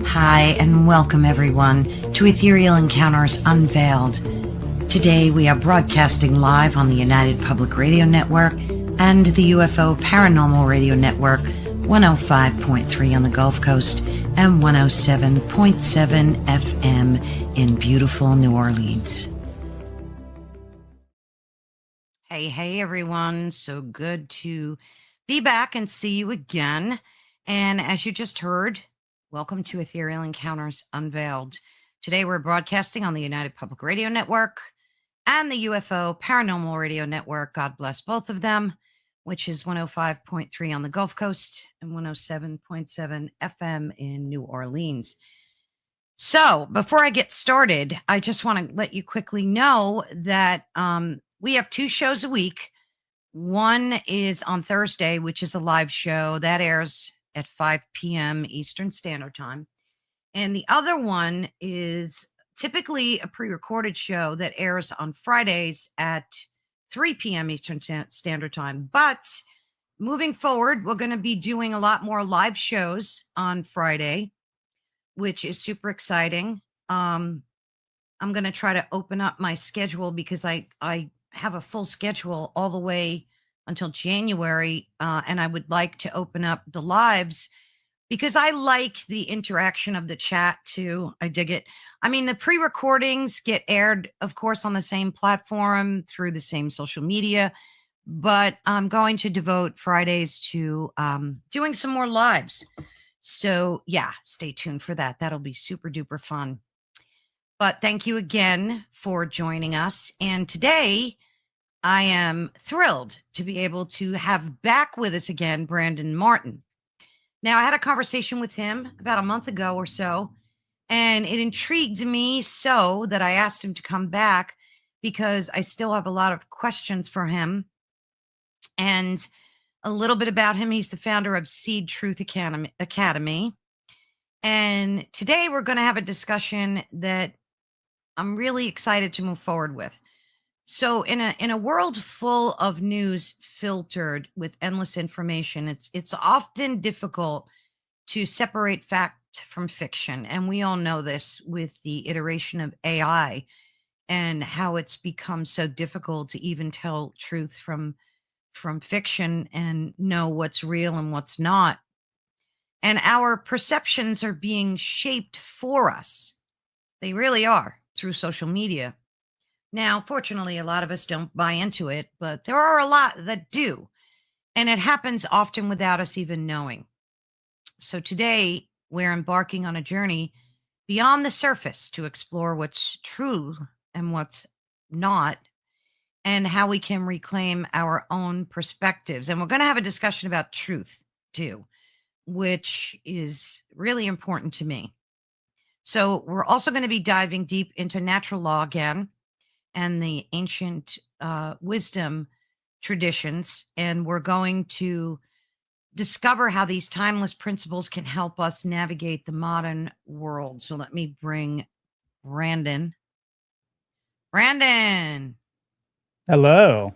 Hi, and welcome everyone to Ethereal Encounters Unveiled. Today we are broadcasting live on the United Public Radio Network and the UFO Paranormal Radio Network, 105.3 on the Gulf Coast and 107.7 FM in beautiful New Orleans. Hey everyone. So good to be back and see you again. And as you just heard, welcome to Ethereal Encounters Unveiled. Today we're broadcasting on the United Public Radio Network and the UFO Paranormal Radio Network. God bless both of them, which is 105.3 on the Gulf Coast and 107.7 FM in New Orleans. So before I get started, I just want to let you quickly know that we have two shows a week. One is on Thursday, which is a live show that airs at 5 p.m. Eastern Standard Time. And the other one is typically a pre-recorded show that airs on Fridays at 3 p.m. Eastern Standard Time. But moving forward, we're going to be doing a lot more live shows on Friday, which is super exciting. I'm going to try to open up my schedule because I have a full schedule all the way until January, and I would like to open up the lives because I like the interaction of the chat too. I dig it. I mean, the pre-recordings get aired, of course, on the same platform through the same social media, but I'm going to devote Fridays to doing some more lives. So yeah, stay tuned for that. That'll be super duper fun. But thank you again for joining us. And today, I am thrilled to be able to have back with us again, Brandon Martin. Now, I had a conversation with him about a month ago or so, and it intrigued me so that I asked him to come back because I still have a lot of questions for him. And a little bit about him. He's the founder of S.E.E.D Truth Academy. And today we're going to have a discussion that I'm really excited to move forward with. So in a world full of news filtered with endless information, it's often difficult to separate fact from fiction. And we all know this with the iteration of AI and how it's become so difficult to even tell truth from fiction and know what's real and what's not. And our perceptions are being shaped for us. They really are through social media. Now, fortunately, a lot of us don't buy into it, but there are a lot that do. And it happens often without us even knowing. So today, we're embarking on a journey beyond the surface to explore what's true and what's not, and how we can reclaim our own perspectives. And we're going to have a discussion about truth, too, which is really important to me. So we're also going to be diving deep into natural law again, and the ancient wisdom traditions. And we're going to discover how these timeless principles can help us navigate the modern world. So let me bring Brandon. Brandon. Hello.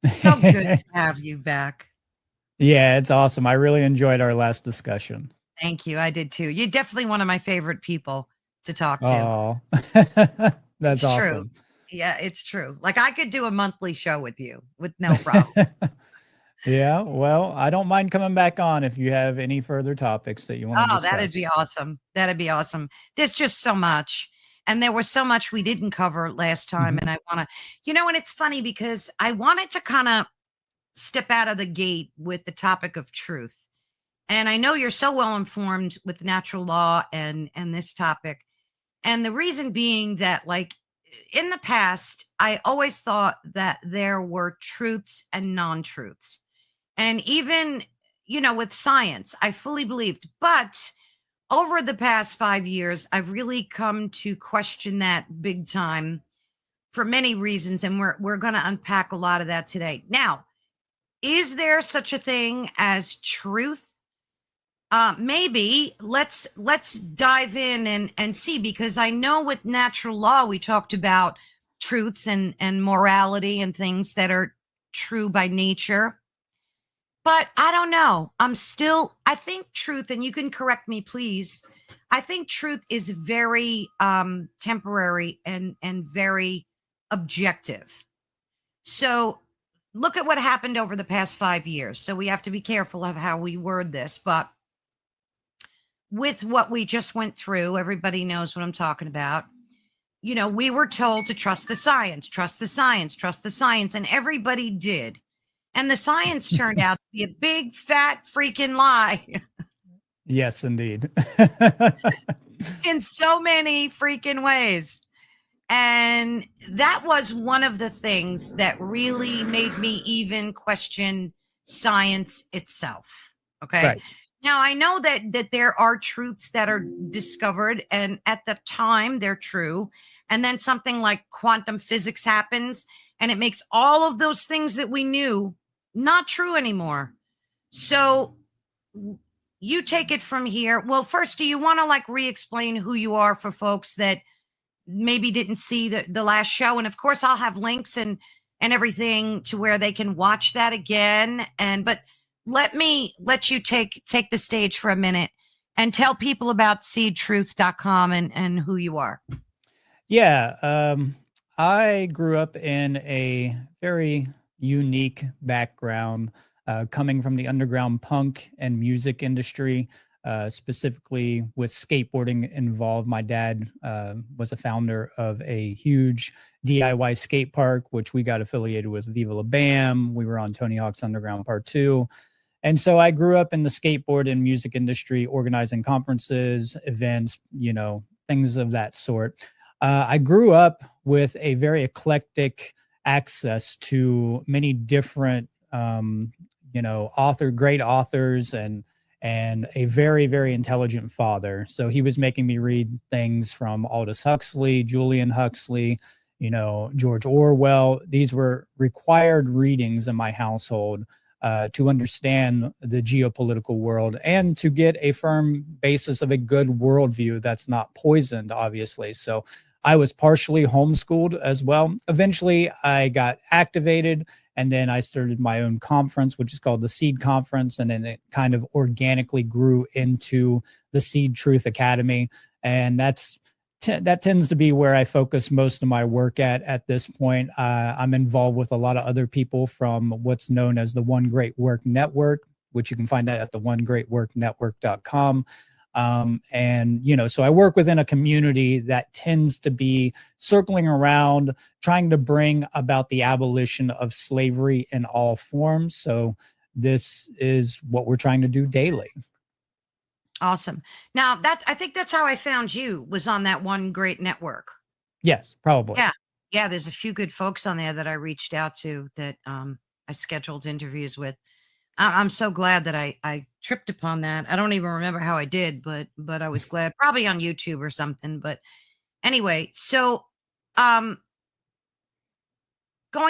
So good to have you back. Yeah, it's awesome. I really enjoyed our last discussion. Thank you. I did too. You're definitely one of my favorite people to talk to. Oh, that's awesome. True. Yeah, it's true. Like I could do a monthly show with you with no problem. Yeah, well, I don't mind coming back on if you have any further topics that you want to discuss. That'd be awesome. That'd be awesome. There's just so much. And there was so much we didn't cover last time. And I want to, and it's funny because I wanted to kind of step out of the gate with the topic of truth. And I know you're so well informed with natural law and this topic. And the reason being that, like, in the past, I always thought that there were truths and non-truths. And even, with science, I fully believed. But over the past 5 years, I've really come to question that big time for many reasons. And we're going to unpack a lot of that today. Now, is there such a thing as truth? Maybe let's dive in and see, because I know with natural law, we talked about truths and morality and things that are true by nature. But I don't know. I think truth, and you can correct me, please. I think truth is very temporary and very objective. So look at what happened over the past 5 years. So we have to be careful of how we word this, but with what we just went through, everybody knows what I'm talking about. You know, we were told to trust the science, trust the science, trust the science, and everybody did. And the science turned out to be a big, fat, freaking lie Yes, indeed. in so many freaking ways. And that was one of the things that really made me even question science itself. Okay. Right. Now I know that there are truths that are discovered, and at the time they're true. And then something like quantum physics happens, and it makes all of those things that we knew not true anymore. So you take it from here. Well, first, do you want to like re-explain who you are for folks that maybe didn't see the last show? And of course I'll have links and everything to where they can watch that again. And but let you take the stage for a minute and tell people about seedtruth.com and who you are. Yeah. I grew up in a very unique background, coming from the underground punk and music industry. Specifically with skateboarding involved. My dad was a founder of a huge DIY skate park, which we got affiliated with Viva La Bam. We were on Tony Hawk's Underground Part 2. And so I grew up in the skateboard and music industry, organizing conferences, events, things of that sort. I grew up with a very eclectic access to many different, great authors and a very, very intelligent father. So he was making me read things from Aldous Huxley, Julian Huxley, George Orwell. These were required readings in my household to understand the geopolitical world and to get a firm basis of a good worldview that's not poisoned, obviously. So I was partially homeschooled as well. Eventually, I got activated, and then I started my own conference, which is called the S.E.E.D Conference. And then it kind of organically grew into the S.E.E.D Truth Academy. And that tends to be where I focus most of my work at this point. I'm involved with a lot of other people from what's known as the One Great Work Network, which you can find that at the onegreatworknetwork.com. So I work within a community that tends to be circling around, trying to bring about the abolition of slavery in all forms. So this is what we're trying to do daily. Awesome. Now I think that's how I found you, was on that One Great Network. Yes, probably. Yeah. Yeah. There's a few good folks on there that I reached out to that I scheduled interviews with. I'm so glad that I tripped upon that. I don't even remember how I did, but I was glad, probably on YouTube or something. But anyway, so going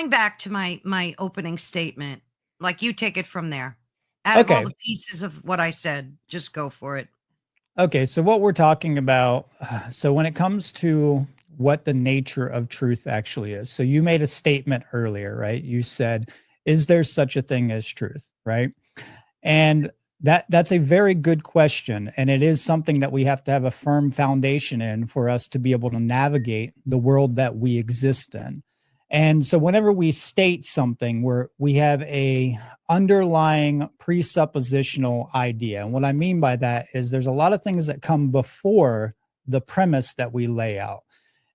back to my opening statement, like, you take it from there. Out of all the pieces of what I said, just go for it. Okay, so what we're talking about, so when it comes to what the nature of truth actually is, so you made a statement earlier, right? You said, is there such a thing as truth, right? And that's a very good question. And it is something that we have to have a firm foundation in for us to be able to navigate the world that we exist in. And so whenever we state something where we have a underlying presuppositional idea, and what I mean by that is there's a lot of things that come before the premise that we lay out.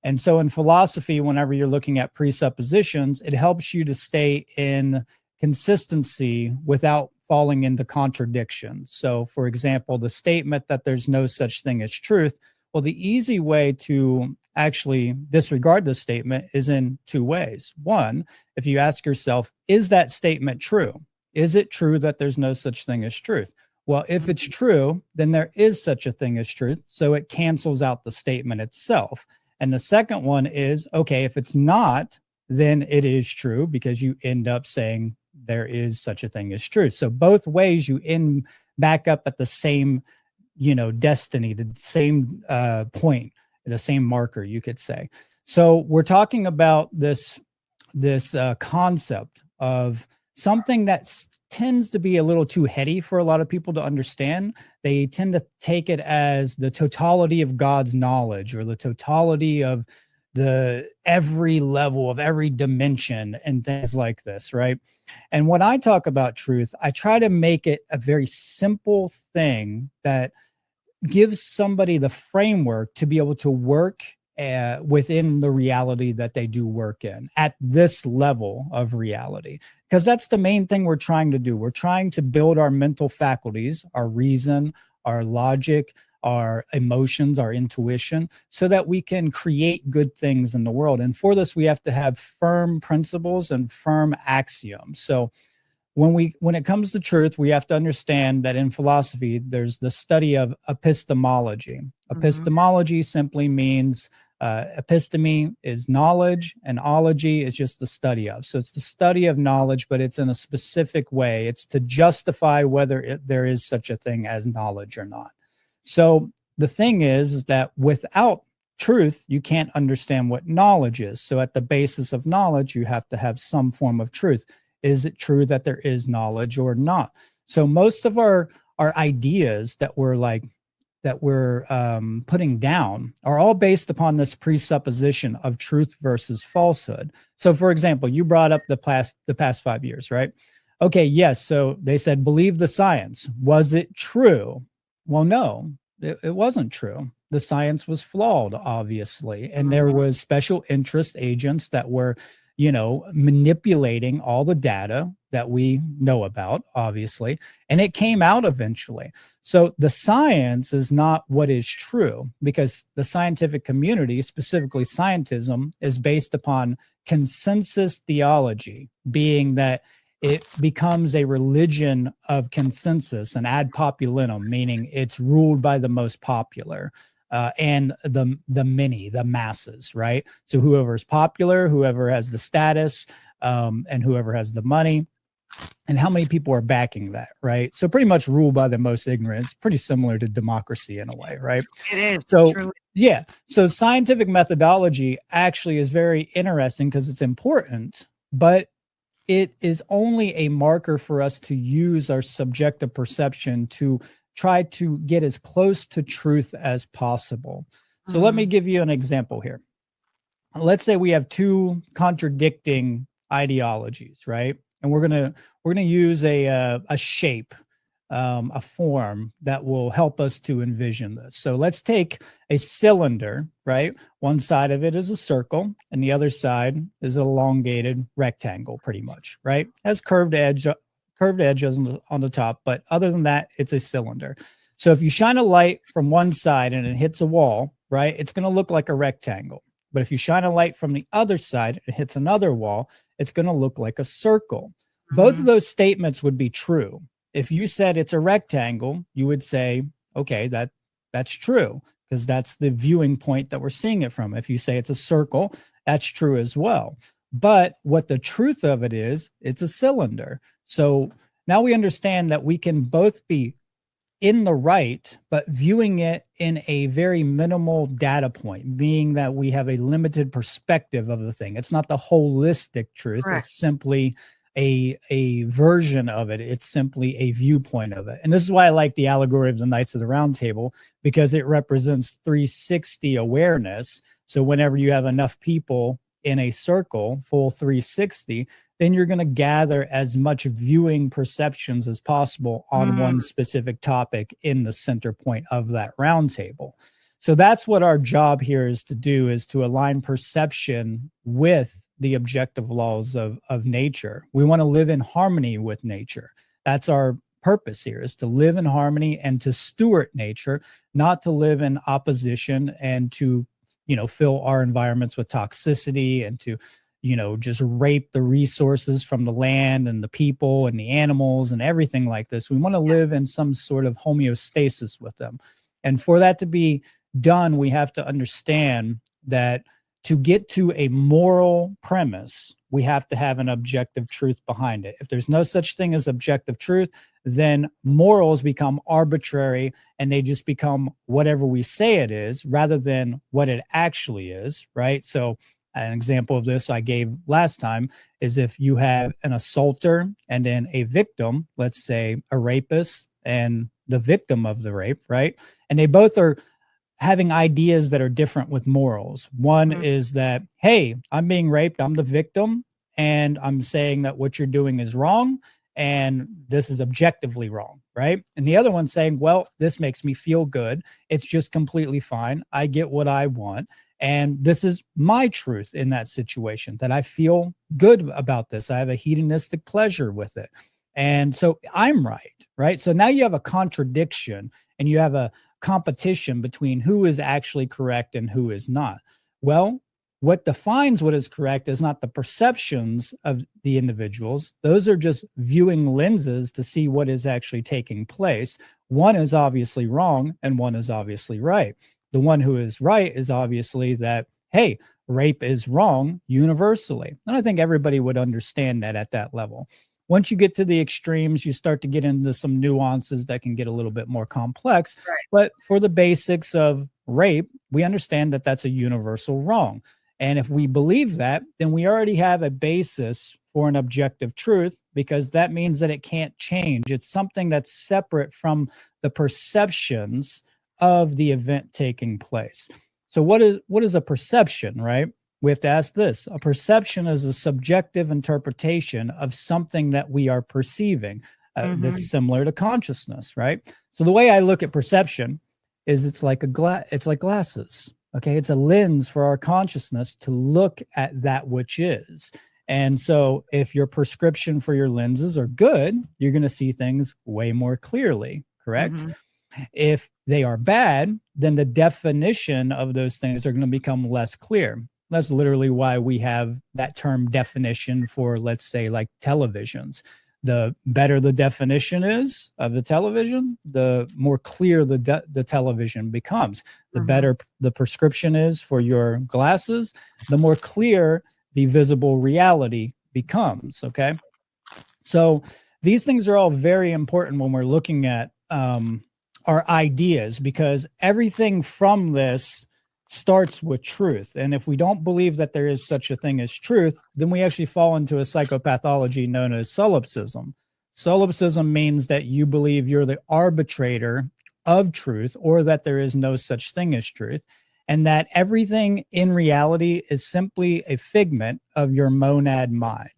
And so in philosophy, whenever you're looking at presuppositions, it helps you to stay in consistency without falling into contradiction. So for example, the statement that there's no such thing as truth, well, the easy way to actually disregard this statement is in two ways. One, if you ask yourself, is that statement true? Is it true that there's no such thing as truth? Well, if it's true, then there is such a thing as truth. So it cancels out the statement itself. And the second one is, okay, if it's not, then it is true, because you end up saying there is such a thing as truth. So both ways you end back up at the same, destiny, the same point, the same marker, you could say. So we're talking about this concept of something that tends to be a little too heady for a lot of people to understand. They tend to take it as the totality of God's knowledge or the totality of the every level of every dimension and things like this, right? And when I talk about truth, I try to make it a very simple thing that gives somebody the framework to be able to work within the reality that they do work in at this level of reality. Because that's the main thing we're trying to do. We're trying to build our mental faculties, our reason, our logic, our emotions, our intuition, so that we can create good things in the world. And for this, we have to have firm principles and firm axioms. So when it comes to truth, we have to understand that in philosophy, there's the study of epistemology. Epistemology simply means episteme is knowledge, and ology is just the study of. So it's the study of knowledge, but it's in a specific way. It's to justify whether there is such a thing as knowledge or not. So the thing is that without truth, you can't understand what knowledge is. So at the basis of knowledge, you have to have some form of truth. Is it true that there is knowledge or not? So most of our ideas that we're putting down are all based upon this presupposition of truth versus falsehood. So, for example, you brought up the past 5 years, right? Okay, yes. So they said, believe the science. Was it true? Well, no, it wasn't true. The science was flawed, obviously, and there was special interest agents that were, manipulating all the data that we know about, obviously, and it came out eventually. So the science is not what is true, because the scientific community, specifically scientism, is based upon consensus theology, being that it becomes a religion of consensus, and ad populum, meaning it's ruled by the most popular. And the many, the masses, right? So whoever is popular, whoever has the status, and whoever has the money, and how many people are backing that, right? So pretty much ruled by the most ignorant. It's pretty similar to democracy in a way, right? It is. So Truly. yeah, so scientific methodology actually is very interesting because it's important, but it is only a marker for us to use our subjective perception to try to get as close to truth as possible. So let me give you an example here. Let's say we have two contradicting ideologies, right? And we're gonna use a shape, a form that will help us to envision this. So let's take a cylinder, right? One side of it is a circle, and the other side is an elongated rectangle, pretty much, right? Has curved edges on the top, but other than that, it's a cylinder. So if you shine a light from one side and it hits a wall, right, it's going to look like a rectangle. But if you shine a light from the other side and it hits another wall, it's going to look like a circle. Both of those statements would be true. If you said it's a rectangle, you would say, okay, that's true, because that's the viewing point that we're seeing it from. If you say it's a circle, that's true as well. But what the truth of it is, it's a cylinder. So now we understand that we can both be in the right, but viewing it in a very minimal data point, being that we have a limited perspective of the thing. It's not the holistic truth. Correct. It's simply a version of it. It's simply a viewpoint of it. And this is why I like the allegory of the Knights of the Round Table, because it represents 360 awareness. So whenever you have enough people in a circle, full 360, then you're going to gather as much viewing perceptions as possible on one specific topic in the center point of that round table. So that's what our job here is to do, is to align perception with the objective laws of nature. We want to live in harmony with nature. That's our purpose here, is to live in harmony and to steward nature, not to live in opposition and to, fill our environments with toxicity and to, just rape the resources from the land and the people and the animals and everything like this. We want to live in some sort of homeostasis with them. And for that to be done, we have to understand that to get to a moral premise, we have to have an objective truth behind it. If there's no such thing as objective truth, then morals become arbitrary and they just become whatever we say it is rather than what it actually is, right? So An example of this I gave last time is if you have an assaulter and then a victim, let's say a rapist and the victim of the rape, right? And they both are having ideas that are different with morals. One is that, hey, I'm being raped, I'm the victim, and I'm saying that what you're doing is wrong, and this is objectively wrong, right? And the other one saying, well, this makes me feel good. It's just completely fine. I get what I want. And this is my truth in that situation, that I feel good about this. I have a hedonistic pleasure with it. And so I'm right, right? So now you have a contradiction and you have a competition between who is actually correct and who is not. Well, what defines what is correct is not the perceptions of the individuals. Those are just viewing lenses to see what is actually taking place. One is obviously wrong and one is obviously right. The one who is right is obviously that, hey, rape is wrong universally. And I think everybody would understand that at that level. Once you get to the extremes, you start to get into some nuances that can get a little bit more complex. Right. But for the basics of rape, we understand that that's a universal wrong. And if we believe that, then we already have a basis for an objective truth, because that means that it can't change. It's something that's separate from the perceptions of the event taking place. So what is a perception, right? We have to ask this. A perception is a subjective interpretation of something that we are perceiving. That's similar to consciousness, right? So the way I look at perception is it's like glasses. Okay, it's a lens for our consciousness to look at that which is. And so if your prescription for your lenses are good, you're going to see things way more clearly, correct? If they are bad, then the definition of those things are going to become less clear. That's literally why we have that term definition for, let's say, like televisions. The better the definition is of the television, the more clear the television becomes. The better the prescription is for your glasses, the more clear the visible reality becomes, okay? So these things are all very important when we're looking at our ideas, because everything from this starts with truth. And if we don't believe that there is such a thing as truth, then we actually fall into a psychopathology known as solipsism. Solipsism means that you believe you're the arbitrator of truth, or that there is no such thing as truth, and that everything in reality is simply a figment of your monad mind.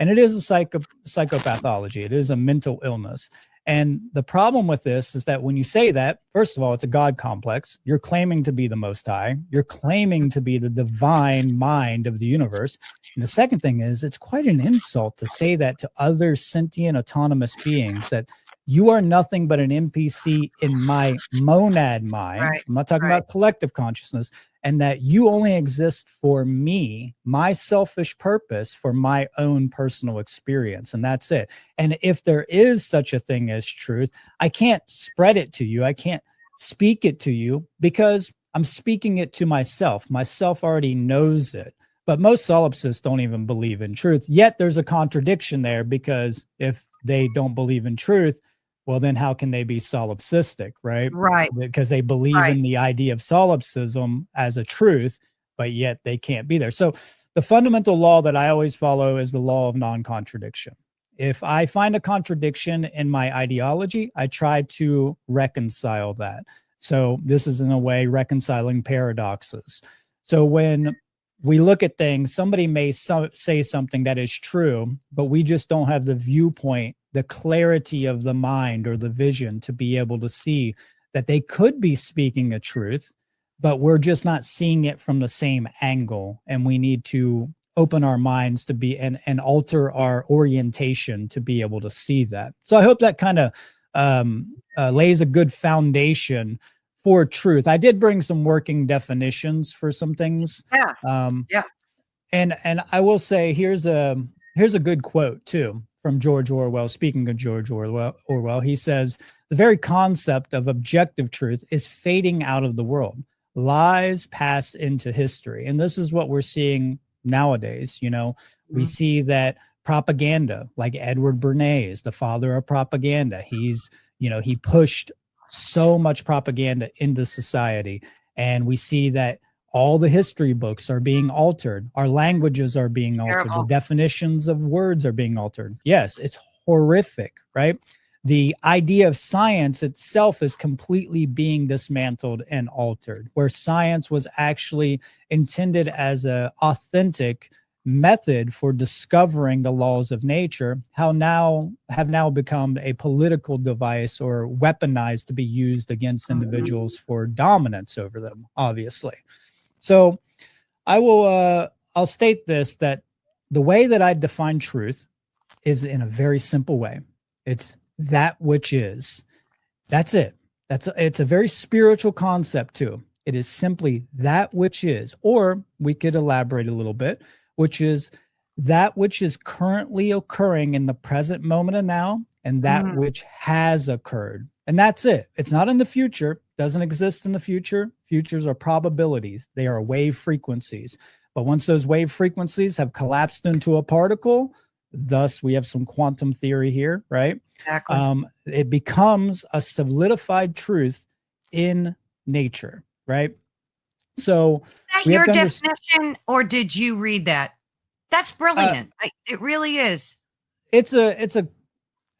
And it is a psychopathology. It is a mental illness. And the problem with this is that when you say that, first of all, it's a God complex. You're claiming to be the Most High. You're claiming to be the divine mind of the universe. And the second thing is, it's quite an insult to say that to other sentient autonomous beings, that you are nothing but an NPC in my monad mind. Right. I'm not talking about collective consciousness. And that you only exist for me, my selfish purpose, for my own personal experience. And that's it. And if there is such a thing as truth, I can't spread it to you. I can't speak it to you, because I'm speaking it to myself. Myself already knows it. But most solipsists don't even believe in truth. Yet there's a contradiction there, because if they don't believe in truth, well, then how can they be solipsistic, right? Right. Because they believe in the idea of solipsism as a truth, but yet they can't be there. So the fundamental law that I always follow is the law of non-contradiction. If I find a contradiction in my ideology, I try to reconcile that. So this is, in a way, reconciling paradoxes. So when we look at things, somebody may say something that is true, but we just don't have the viewpoint, the clarity of the mind or the vision to be able to see that they could be speaking a truth, but we're just not seeing it from the same angle. And we need to open our minds to be and alter our orientation to be able to see that. So I hope that kind of lays a good foundation for truth. I did bring some working definitions for some things. Yeah. And I will say, here's a good quote too from George Orwell. Speaking of George Orwell, he says, the very concept of objective truth is fading out of the world. Lies pass into history. And this is what we're seeing nowadays. You know, we see that propaganda, like Edward Bernays, the father of propaganda, he pushed so much propaganda into society. And we see that All the history books are being altered. Our languages are being altered. Terrible. The definitions of words are being altered. Yes, it's horrific, right? The idea of science itself is completely being dismantled and altered, where science was actually intended as an authentic method for discovering the laws of nature, have now become a political device or weaponized to be used against individuals for dominance over them, obviously. So I'll state this, that the way that I define truth is in a very simple way. It's that which is. That's it. It's a very spiritual concept too. It is simply that which is, or we could elaborate a little bit, which is that which is currently occurring in the present moment of now, and that which has occurred. And that's it. It's not in the future, doesn't exist in the future. Futures are probabilities. They are wave frequencies. But once those wave frequencies have collapsed into a particle, thus we have some quantum theory here, right? Exactly. It becomes a solidified truth in nature, right? So is that we have your to definition, or did you read that? That's brilliant. It really is. It's a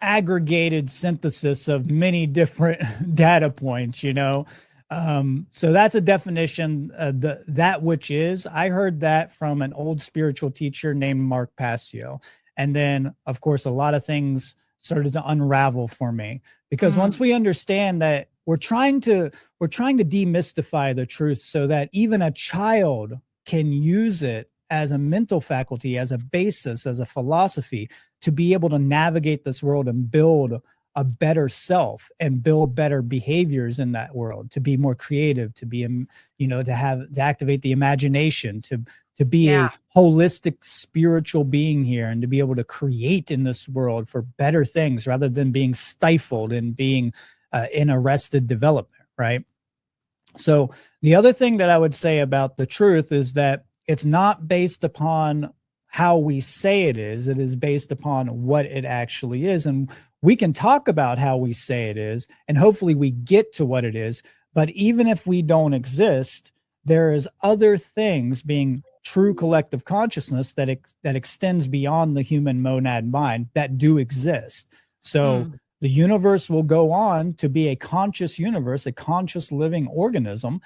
aggregated synthesis of many different data points, you know. So that's a definition. That which is. I heard that from an old spiritual teacher named Mark Passio, and then of course a lot of things started to unravel for me, because once we understand that we're trying to demystify the truth so that even a child can use it as a mental faculty, as a basis, as a philosophy, to be able to navigate this world and build a better self and build better behaviors in that world, to be more creative, to be, to activate the imagination, to be a holistic spiritual being here, and to be able to create in this world for better things rather than being stifled and being in arrested development, right? So the other thing that I would say about the truth is that it's not based upon how we say it is based upon what it actually is. And we can talk about how we say it is, and hopefully we get to what it is. But even if we don't exist, there is other things, being true collective consciousness, that extends beyond the human monad mind, that do exist. So the universe will go on to be a conscious universe, a conscious living organism,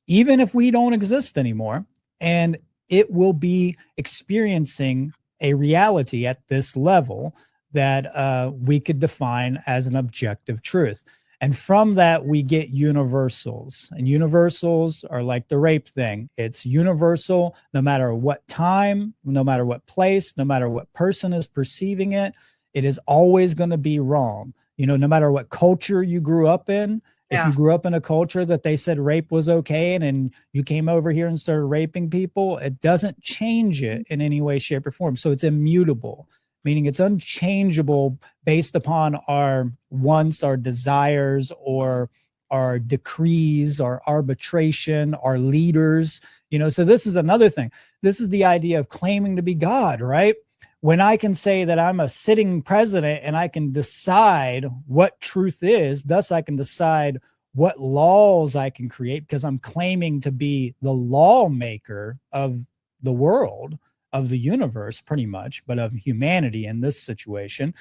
even if we don't exist anymore. And it will be experiencing a reality at this level that we could define as an objective truth. And from that, we get universals. And universals are like the rape thing. It's universal no matter what time, no matter what place, no matter what person is perceiving it. It is always going to be wrong. You know, no matter what culture you grew up in. If you grew up in a culture that they said rape was okay, and then you came over here and started raping people, it doesn't change it in any way, shape, or form. So it's immutable, meaning it's unchangeable based upon our wants, our desires, or our decrees, our arbitration, our leaders. You know, so this is another thing. This is the idea of claiming to be God, right? When I can say that I'm a sitting president and I can decide what truth is, thus I can decide what laws I can create, because I'm claiming to be the lawmaker of the world, of the universe, pretty much, but of humanity in this situation,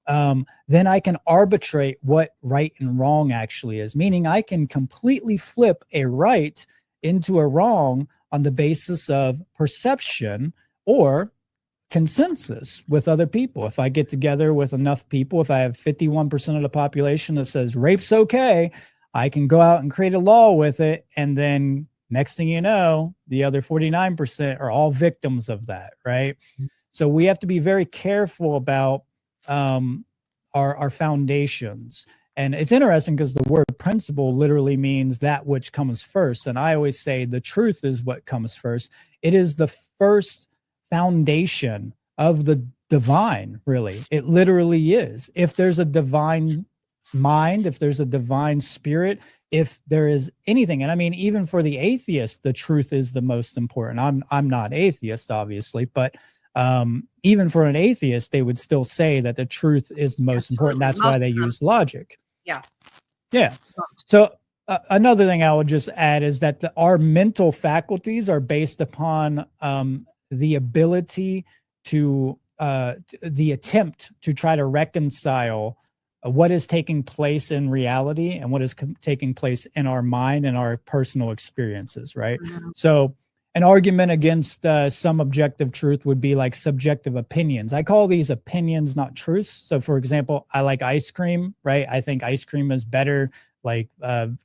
then I can arbitrate what right and wrong actually is, meaning I can completely flip a right into a wrong on the basis of perception or consensus with other people. If I get together with enough people, if I have 51% of the population that says rape's okay, I can go out and create a law with it. And then next thing you know, the other 49% are all victims of that, right? So we have to be very careful about our foundations. And it's interesting because the word principle literally means that which comes first. And I always say the truth is what comes first. It is the first foundation of the divine, really. It literally is. If there's a divine mind, if there's a divine spirit, if there is anything, and I mean, even for the atheist, the truth is the most important. I'm not atheist, obviously, but even for an atheist, they would still say that the truth is the most important. That's why they use logic. Yeah. Yeah. So Another thing I would just add is that our mental faculties are based upon the ability to the attempt to try to reconcile what is taking place in reality and what is taking place in our mind and our personal experiences, right? Mm-hmm. So an argument against some objective truth would be like subjective opinions. I call these opinions, not truths. So for example, I like ice cream, right? I think ice cream is better. Like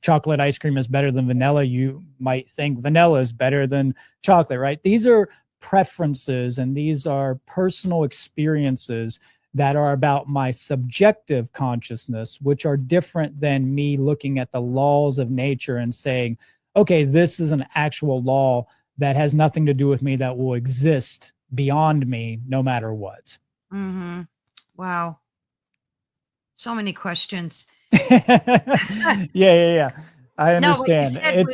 chocolate ice cream is better than vanilla. You might think vanilla is better than chocolate, right? These are preferences and these are personal experiences that are about my subjective consciousness, which are different than me looking at the laws of nature and saying, okay, this is an actual law that has nothing to do with me, that will exist beyond me no matter what. Mm-hmm. Wow. So many questions. Yeah. I understand. No, what you said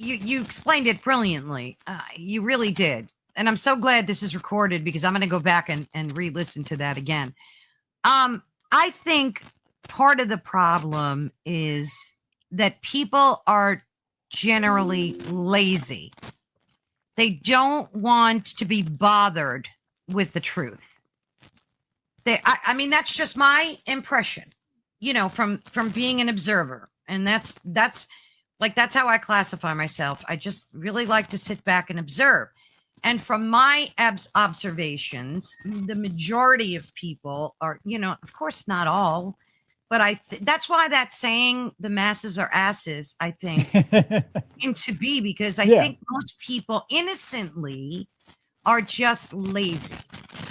you explained it brilliantly. You really did. And I'm so glad this is recorded because I'm going to go back and re-listen to that again. I think part of the problem is that people are generally lazy. They don't want to be bothered with the truth. I mean, that's just my impression, from being an observer. And that's how I classify myself. I just really like to sit back and observe. And from my observations, the majority of people are, of course, not all, but that's why that saying, the masses are asses, I think, came to be, because I think most people innocently are just lazy.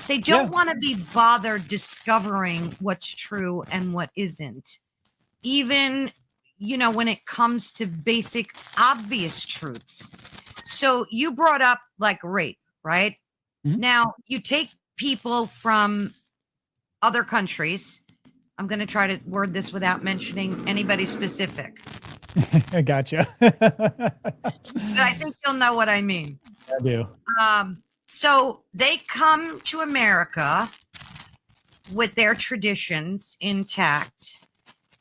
They don't want to be bothered discovering what's true and what isn't. Even, when it comes to basic, obvious truths. So you brought up like rape, right? Mm-hmm. Now you take people from other countries. I'm going to try to word this without mentioning anybody specific. I gotcha. But I think you'll know what I mean. I do. So they come to America with their traditions intact,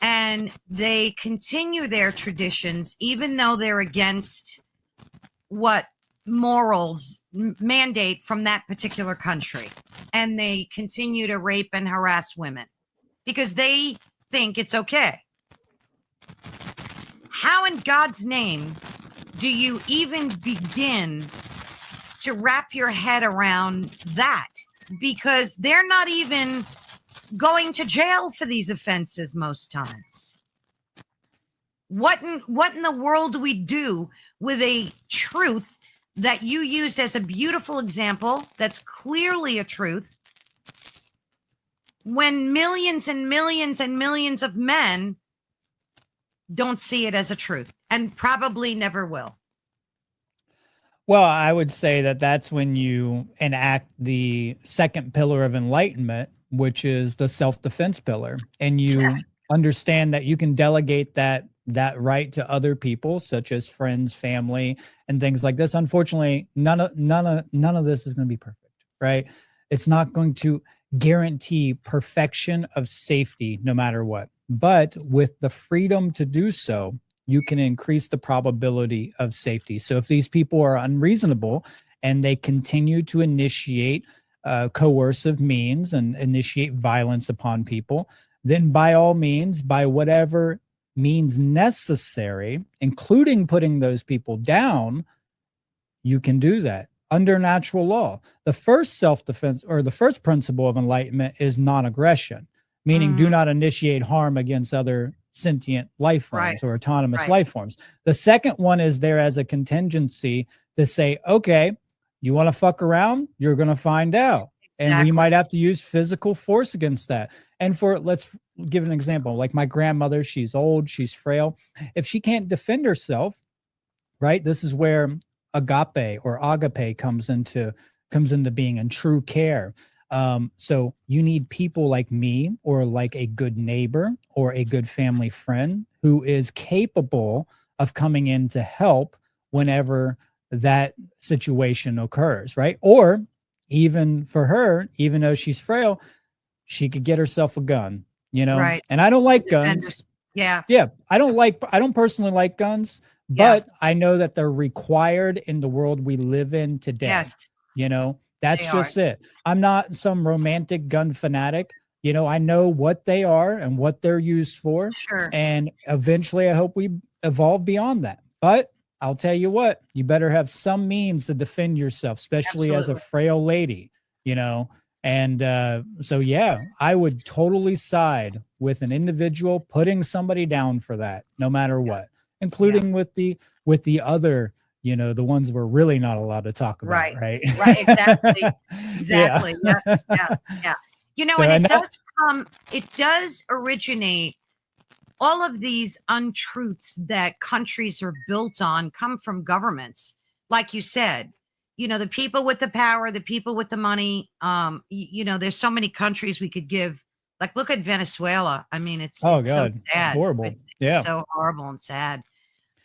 and they continue their traditions even though they're against what morals mandate from that particular country. And they continue to rape and harass women because they think it's okay. How in God's name do you even begin to wrap your head around that? Because they're not even going to jail for these offenses most times. What in the world do we do with a truth that you used as a beautiful example that's clearly a truth, when millions and millions and millions of men don't see it as a truth and probably never will? Well, I would say that that's when you enact the second pillar of enlightenment, which is the self-defense pillar, and you understand that you can delegate that right to other people, such as friends, family, and things like this. Unfortunately, none of this is going to be perfect, right? It's not going to guarantee perfection of safety no matter what. But with the freedom to do so, you can increase the probability of safety. So if these people are unreasonable and they continue to initiate coercive means and initiate violence upon people, then by all means, by whatever means necessary, including putting those people down, you can do that under natural law. The first self-defense, or the first principle of enlightenment, is non-aggression, meaning do not initiate harm against other sentient life forms or autonomous life forms. The second one is there as a contingency to say, okay, you want to fuck around, you're going to find out. And we might have to use physical force against that. And let's give an example. Like my grandmother, she's old, she's frail. If she can't defend herself, right? This is where agape comes into being, and true care. So you need people like me, or like a good neighbor or a good family friend who is capable of coming in to help whenever that situation occurs, right? Or even for her, even though she's frail, she could get herself a gun, Right. And I don't like guns. Yeah. Yeah, I don't personally like guns, Yeah. but I know that they're required in the world we live in today. Yes, You know, that's they are. just it. I'm not some romantic gun fanatic. You know, I know what they are and what they're used for. Sure. And eventually I hope we evolve beyond that. But I'll tell you what, you better have some means to defend yourself, especially as a Absolutely. frail lady, you know. And so, yeah, I would totally side with an individual putting somebody down for that, no matter Yeah. what, Yeah. including with the other, you know, the ones we're really not allowed to talk about, Right. right? Right. Exactly. Yeah. Exactly. Yeah. Yeah. Yeah. So, And and it that, does it does originate, all of these untruths that countries are built on come from governments. Like you said, the people with the power, the people with the money. There's so many countries we could give. Like, look at Venezuela. I mean, oh it's so God, sad. horrible. It's Yeah. so horrible and sad.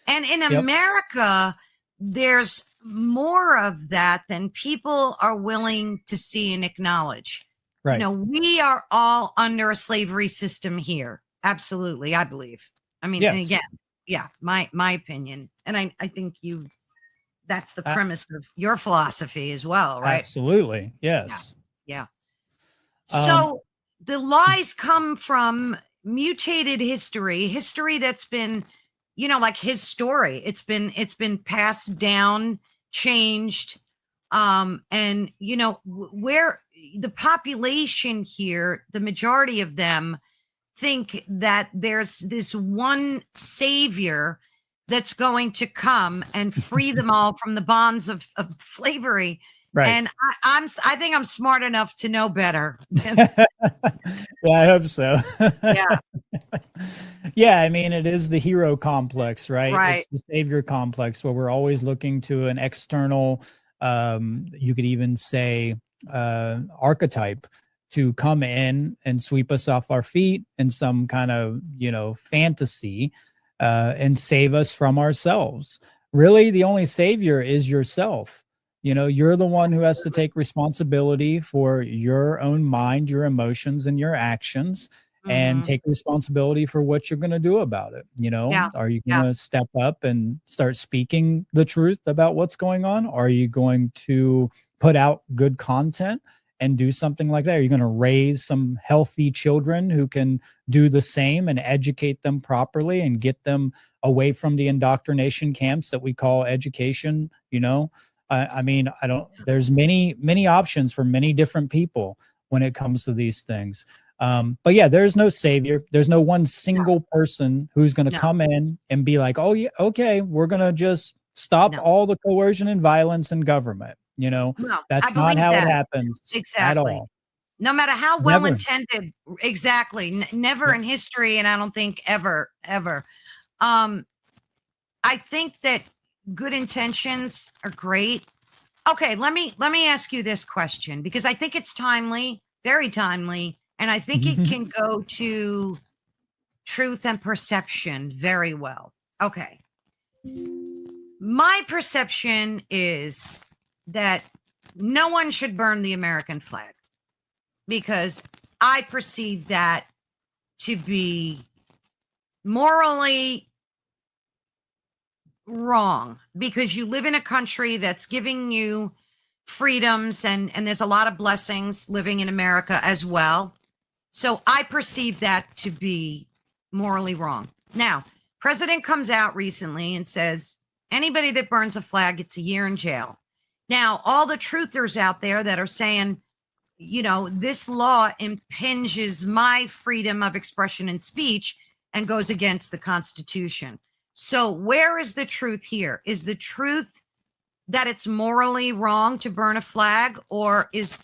And in Yep. America, there's more of that than people are willing to see and acknowledge. Right. We are all under a slavery system here. Absolutely, I believe. I mean, and Yes. again, yeah, my opinion. And I think that's the A- premise of your philosophy as well, right? absolutely. Yeah. Yes. Yeah. Um, So the lies come from mutated history that's been, like his story. It's been passed down, changed. And where the population here, the majority of them think that there's this one savior that's going to come and free them all from the bonds of slavery. right. And I think I'm smart enough to know better. Yeah, I hope so. Yeah. Yeah, I mean, it is the hero complex, right? Right. It's the savior complex where we're always looking to an external, you could even say, archetype to come in and sweep us off our feet in some kind of, fantasy, and save us from ourselves. Really, the only savior is yourself. You're the one who has to take responsibility for your own mind, your emotions, and your actions, and Mm-hmm. take responsibility for what you're going to do about it. Yeah. Are you going Yeah. to step up and start speaking the truth about what's going on? Are you going to put out good content and do something like that? Are you going to raise some healthy children who can do the same and educate them properly and get them away from the indoctrination camps that we call education? I mean, there's many options for many different people when it comes to these things. But yeah, there's no savior. There's no one single person who's going to No. come in and be like, oh yeah, okay, we're going to just stop No. all the coercion and violence in government. No, That's I not believe how it that. happens at Exactly. all. No matter how well Never. intended, exactly. Never Yeah. in history, and I don't think ever. Um, I think that good intentions are great. Okay, let me ask you this question, because I think it's timely, very timely, and I think it can go to truth and perception very well. Okay. My perception is that no one should burn the American flag, because I perceive that to be morally wrong, because you live in a country that's giving you freedoms, and there's a lot of blessings living in America as well. So I perceive that to be morally wrong. Now, president comes out recently and says anybody that burns a flag gets a year in jail. Now, all the truthers out there that are saying, this law impinges my freedom of expression and speech and goes against the Constitution. So where is the truth here? Is the truth that it's morally wrong to burn a flag, or is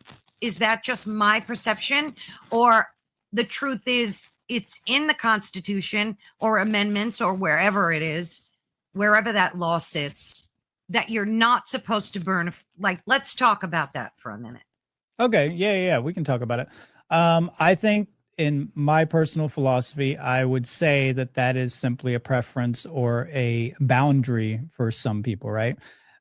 that just my perception? Or the truth is it's in the Constitution or amendments or wherever it is, wherever that law sits, that you're not supposed to burn let's talk about that for a minute. Okay. Yeah. We can talk about it. I think in my personal philosophy, I would say that is simply a preference or a boundary for some people, right?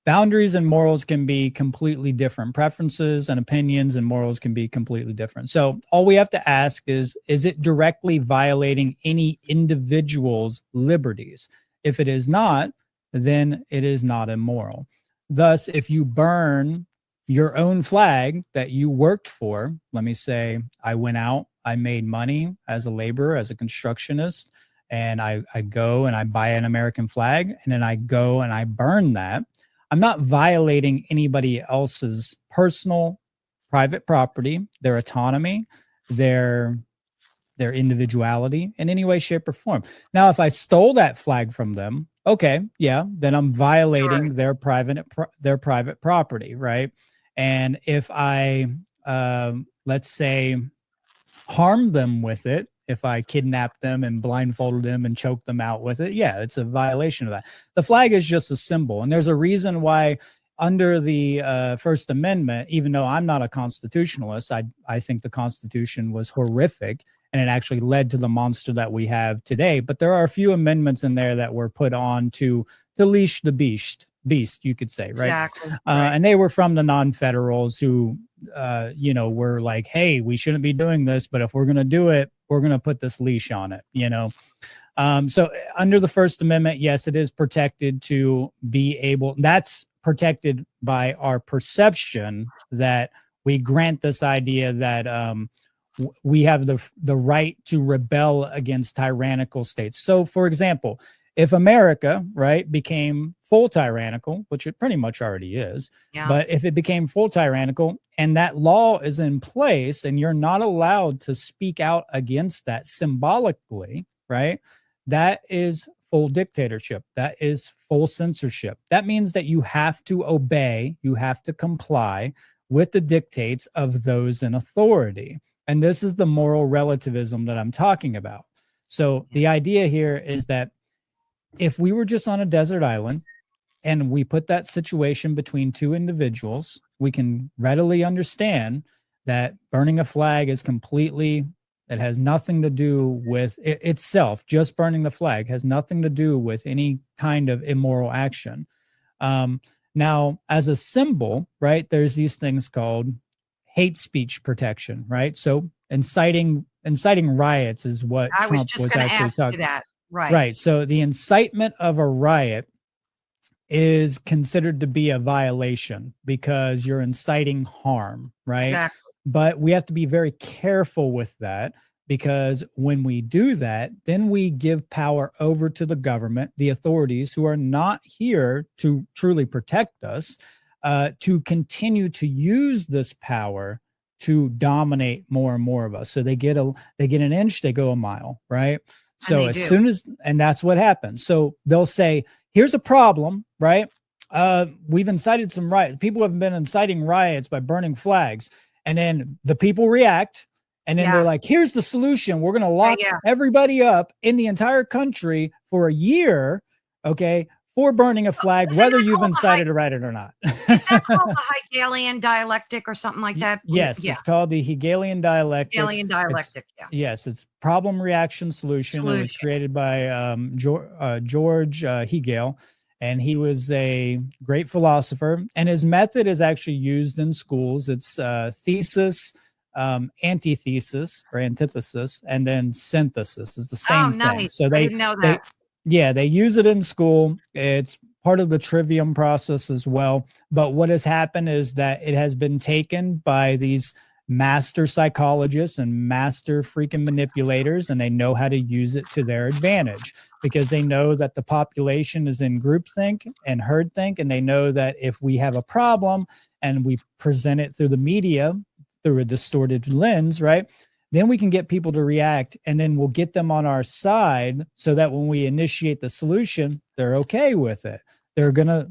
boundaries and morals can be completely different. Preferences and opinions and morals can be completely different. So all we have to ask is it directly violating any individual's liberties? If it is not, then it is not immoral. Thus, if you burn your own flag that you worked for, let me say I went out, I made money as a laborer, as a constructionist, and I go and I buy an American flag, and then I go and I burn that. I'm not violating anybody else's personal private property, their autonomy, their individuality in any way, shape, or form. Now, if I stole that flag from them, okay, yeah, then I'm violating their private property, right? And if I, let's say, harm them with it, if I kidnap them and blindfolded them and choke them out with it, yeah, it's a violation of that. The flag is just a symbol. And there's a reason why under the First Amendment, even though I'm not a constitutionalist, I think the Constitution was horrific and it actually led to the monster that we have today. But there are a few amendments in there that were put on to leash the beast, you could say, right? Exactly. Right. And they were from the non-federals who, were like, hey, we shouldn't be doing this, but if we're going to do it, we're going to put this leash on it, So under the First Amendment, yes, it is protected to be able, that's protected by our perception that we grant this idea that we have the right to rebel against tyrannical states. So, for example, if America, right, became full tyrannical, which it pretty much already is, but if it became full tyrannical and that law is in place and you're not allowed to speak out against that symbolically, right, that is full dictatorship. That is full censorship. That means that you have to obey, you have to comply with the dictates of those in authority. And this is the moral relativism that I'm talking about. So the idea here is that if we were just on a desert island and we put that situation between two individuals, we can readily understand that burning a flag is completely, it has nothing to do with it itself. Just burning the flag has nothing to do with any kind of immoral action. Now, as a symbol, right, there's these things called hate speech protection, right? So inciting riots is what I was Trump just was going to actually ask you talking. that. Right. Right. So the incitement of a riot is considered to be a violation because you're inciting harm, right? Exactly. But we have to be very careful with that because when we do that, then we give power over to the government, the authorities who are not here to truly protect us, to continue to use this power to dominate more and more of us. So they get an inch, they go a mile, right? So as soon as, and that's what happens. So they'll say, here's a problem, right? We've incited some riots. People have been inciting riots by burning flags. And then the people react. And then they're like, here's the solution. We're going to lock everybody up in the entire country for a year, okay, for burning a flag, whether you've incited a riot or not. Is that called the Hegelian dialectic or something like that? Yes, it's called the Hegelian dialectic. Hegelian dialectic, Yes, it's problem, reaction, solution. It was created by George Hegel, and he was a great philosopher. And his method is actually used in schools. It's thesis, antithesis or antithesis, and then synthesis is the same thing. Nice. So I didn't know that. They use it in school. It's part of the trivium process as well. But what has happened is that it has been taken by these master psychologists and master freaking manipulators, and they know how to use it to their advantage because they know that the population is in groupthink and herdthink, and they know that if we have a problem and we present it through the media through a distorted lens, right, then we can get people to react, and then we'll get them on our side so that when we initiate the solution, they're okay with it. They're gonna,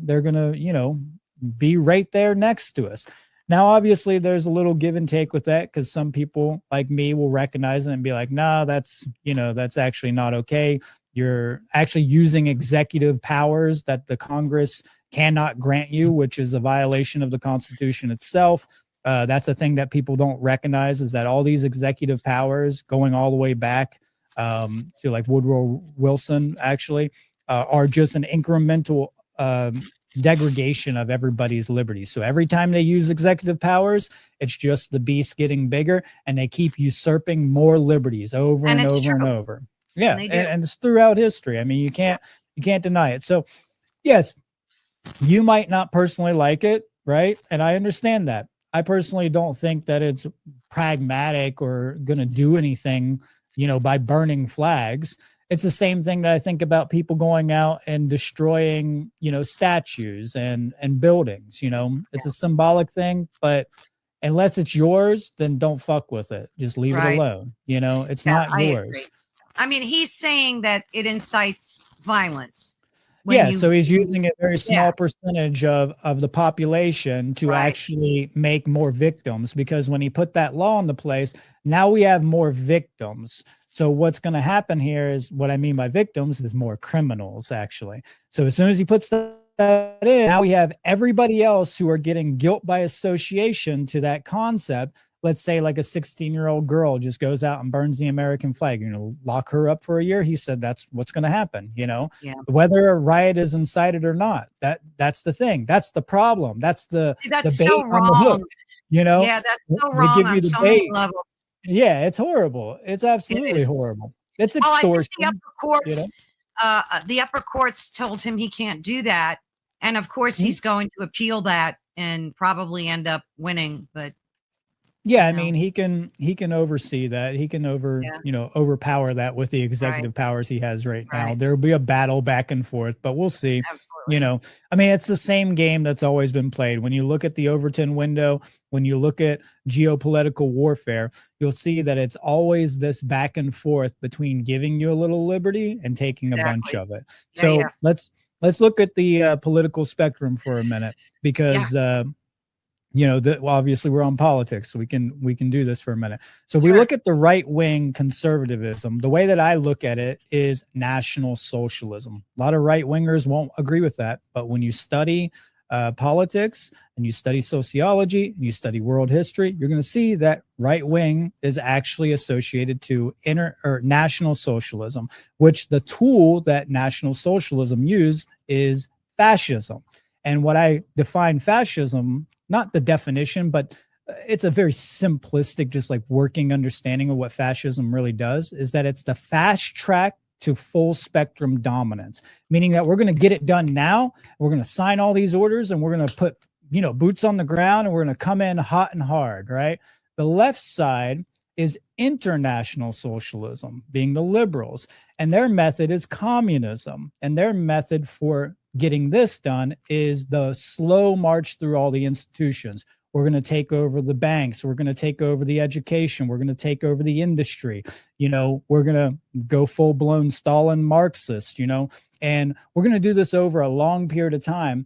be right there next to us. Now, obviously, there's a little give and take with that because some people like me will recognize it and be like, no, that's actually not okay. You're actually using executive powers that the Congress cannot grant you, which is a violation of the Constitution itself. That's a thing that people don't recognize, is that all these executive powers going all the way back to like Woodrow Wilson actually are just an incremental degradation of everybody's liberty. So every time they use executive powers, it's just the beast getting bigger, and they keep usurping more liberties over and over and over. Yeah, and it's throughout history. I mean, you can't deny it. So yes, you might not personally like it, right? And I understand that. I personally don't think that it's pragmatic or going to do anything, by burning flags. It's the same thing that I think about people going out and destroying, statues and buildings. It's a symbolic thing, but unless it's yours, then don't fuck with it. Just leave it alone. It's not yours. Agree. I mean, he's saying that it incites violence. So he's using a very small percentage of the population to actually make more victims, because when he put that law into place, now we have more victims. So what's going to happen here is, what I mean by victims is more criminals, actually. So as soon as he puts that in, now we have everybody else who are getting guilt by association to that concept. Let's say like a 16-year-old girl just goes out and burns the American flag, lock her up for a year. He said that's what's going to happen, whether a riot is incited or not. That's the thing. That's the problem. That's the that's bait so on wrong. the hook, Yeah, that's so wrong on so many levels. Yeah, it's horrible. It's absolutely horrible. It's extortion. I think the upper courts told him he can't do that. And of course, he's going to appeal that and probably end up winning. But yeah, I mean, he can oversee that. He can overpower that with the executive powers he has right now. There'll be a battle back and forth, but we'll see. Absolutely. I mean, it's the same game that's always been played. When you look at the Overton window, when you look at geopolitical warfare, you'll see that it's always this back and forth between giving you a little liberty and taking a bunch of it. So let's look at the political spectrum for a minute, because obviously we're on politics, so we can do this for a minute. So we look at the right wing conservatism. The way that I look at it is National Socialism. A lot of right wingers won't agree with that, but when you study politics and you study sociology and you study world history, you're going to see that right wing is actually associated to National Socialism, which the tool that National Socialism used is fascism. And what I define fascism, not the definition, but it's a very simplistic, just like working understanding of what fascism really does, is that it's the fast track to full spectrum dominance, meaning that we're going to get it done now. We're going to sign all these orders, and we're going to put, boots on the ground, and we're going to come in hot and hard, right? The left side is international socialism, being the liberals, and their method is communism, and their method for getting this done is the slow march through all the institutions. We're going to take over the banks. We're going to take over the education. We're going to take over the industry. We're going to go full blown Stalin Marxist, and we're going to do this over a long period of time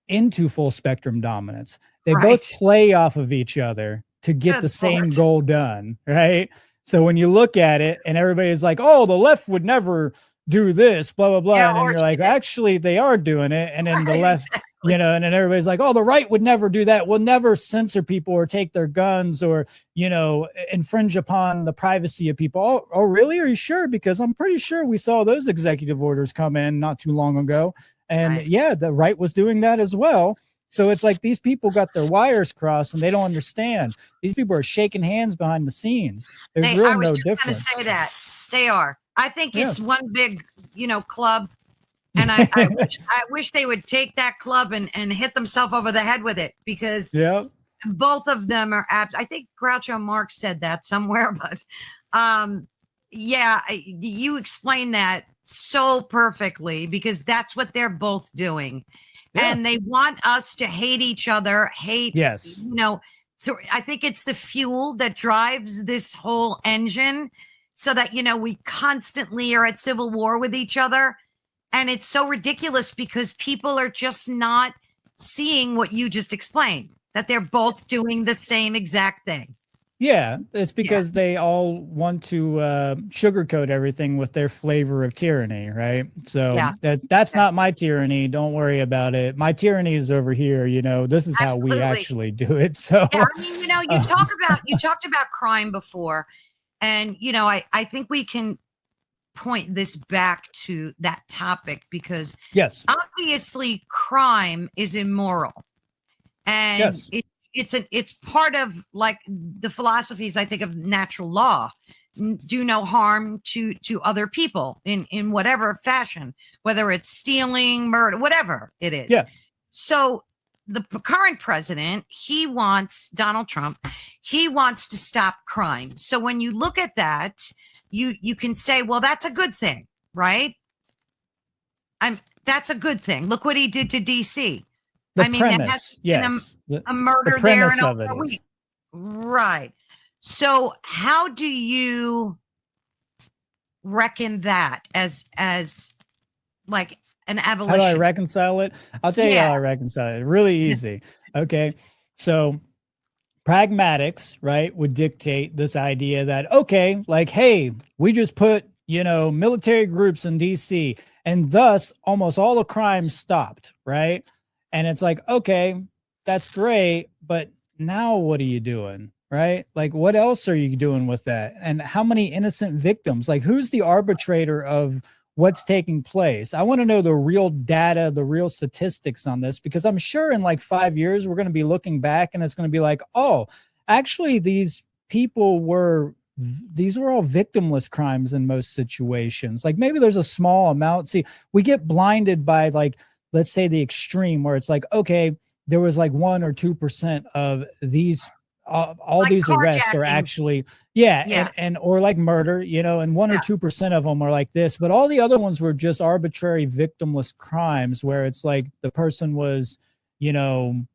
into full spectrum dominance. They both play off of each other to get the same goal done. Right. So when you look at it and everybody's like, oh, the left would never do this, blah, blah, blah. And then you're like, actually, they are doing it. And then the left, and then everybody's like, oh, the right would never do that. We'll never censor people or take their guns or, infringe upon the privacy of people. Oh, really? Are you sure? Because I'm pretty sure we saw those executive orders come in not too long ago. And the right was doing that as well. So it's like these people got their wires crossed and they don't understand. These people are shaking hands behind the scenes. There's really no difference. I was just going to say that. They are. I think it's one big, club. And I wish they would take that club and hit themselves over the head with it, because both of them are I think Groucho Marx said that somewhere, but you explained that so perfectly, because that's what they're both doing. Yeah. And they want us to hate each other, so I think it's the fuel that drives this whole engine, so that, we constantly are at civil war with each other. And it's so ridiculous because people are just not seeing what you just explained, that they're both doing the same exact thing. Yeah, it's because they all want to sugarcoat everything with their flavor of tyranny, right? So that's not my tyranny. Don't worry about it. My tyranny is over here. This is how we actually do it. So I mean, you talked about crime before, and I think we can point this back to that topic because Yes. obviously crime is immoral, and Yes. it's part of like the philosophies, I think, of natural law. Do no harm to other people in whatever fashion, whether it's stealing, murder, whatever it is. Yeah. So the current president, Donald Trump, he wants to stop crime. So when you look at that, you can say, well, that's a good thing, right? That's a good thing. Look what he did to DC. The premise, yes. A murder the there premise in of it a is. week. Right. So how do you reckon that as like an abolition? How do I reconcile it? I'll tell you how I reconcile it. Really easy. Okay. So pragmatics, right, would dictate this idea that, okay, like, hey, we just put, military groups in DC and thus almost all the crime stopped, right? And it's like, okay, that's great, but now what are you doing? Right? Like, what else are you doing with that? And how many innocent victims? Like, who's the arbitrator of what's taking place? I want to know the real data, the real statistics on this, because I'm sure in like 5 years, we're going to be looking back and it's going to be like, oh, actually, these were all victimless crimes in most situations. Like maybe there's a small amount. See, we get blinded by like, let's say the extreme where it's like, okay, there was like 1 or 2% of these all like these arrests are actually and or like murder, and 1 or 2% of them are like this, but all the other ones were just arbitrary victimless crimes where it's like the person was,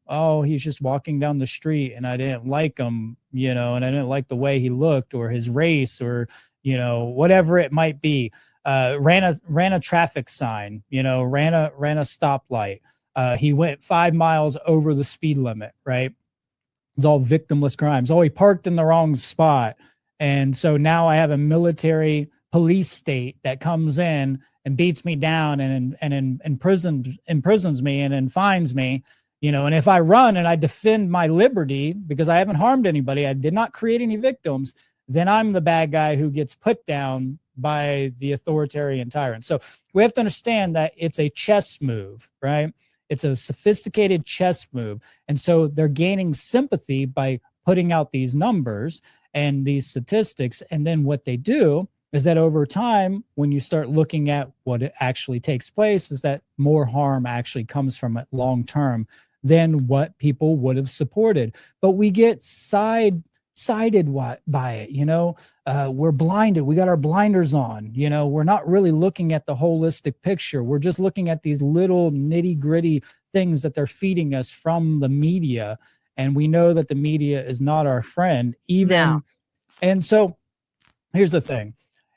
oh, he's just walking down the street and I didn't like him, and I didn't like the way he looked or his race or whatever it might be. Ran a traffic sign, ran a stoplight. He went 5 miles over the speed limit, right? It's all victimless crimes. Oh, he parked in the wrong spot. And so now I have a military police state that comes in and beats me down and imprisons me and then fines me, and if I run and I defend my liberty because I haven't harmed anybody, I did not create any victims, then I'm the bad guy who gets put down by the authoritarian tyrant. So we have to understand that it's a chess move, right? It's a sophisticated chess move. And so they're gaining sympathy by putting out these numbers and these statistics. And then what they do is that over time, when you start looking at what actually takes place, is that more harm actually comes from it long term than what people would have supported. But we get sided by it, we're blinded. We got our blinders on, we're not really looking at the holistic picture. We're just looking at these little nitty gritty things that they're feeding us from the media. And we know that the media is not our friend even. No. And so here's the thing.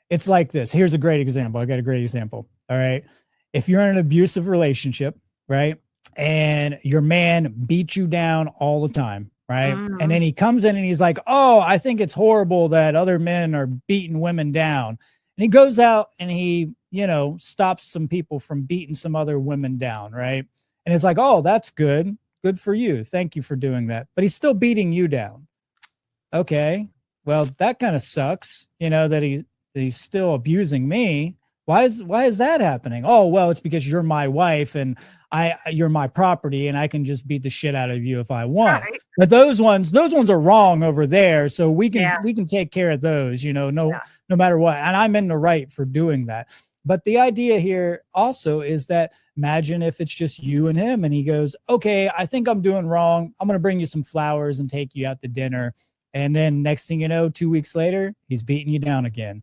It's like this. Here's a great example. I got a great example. All right. If you're in an abusive relationship, right, and your man beats you down all the time, right? Mm-hmm. And then he comes in and he's like, oh, I think it's horrible that other men are beating women down. And he goes out and he, stops some people from beating some other women down, right? And it's like, oh, that's good. Good for you. Thank you for doing that. But he's still beating you down. Okay. Well, that kind of sucks, that he's still abusing me. Why is that happening? Oh, well, it's because you're my wife and you're my property and I can just beat the shit out of you if I want. Right. But those ones are wrong over there. So we can take care of those, no matter what. And I'm in the right for doing that. But the idea here also is that imagine if it's just you and him and he goes, okay, I think I'm doing wrong. I'm going to bring you some flowers and take you out to dinner. And then next thing you know, 2 weeks later, he's beating you down again.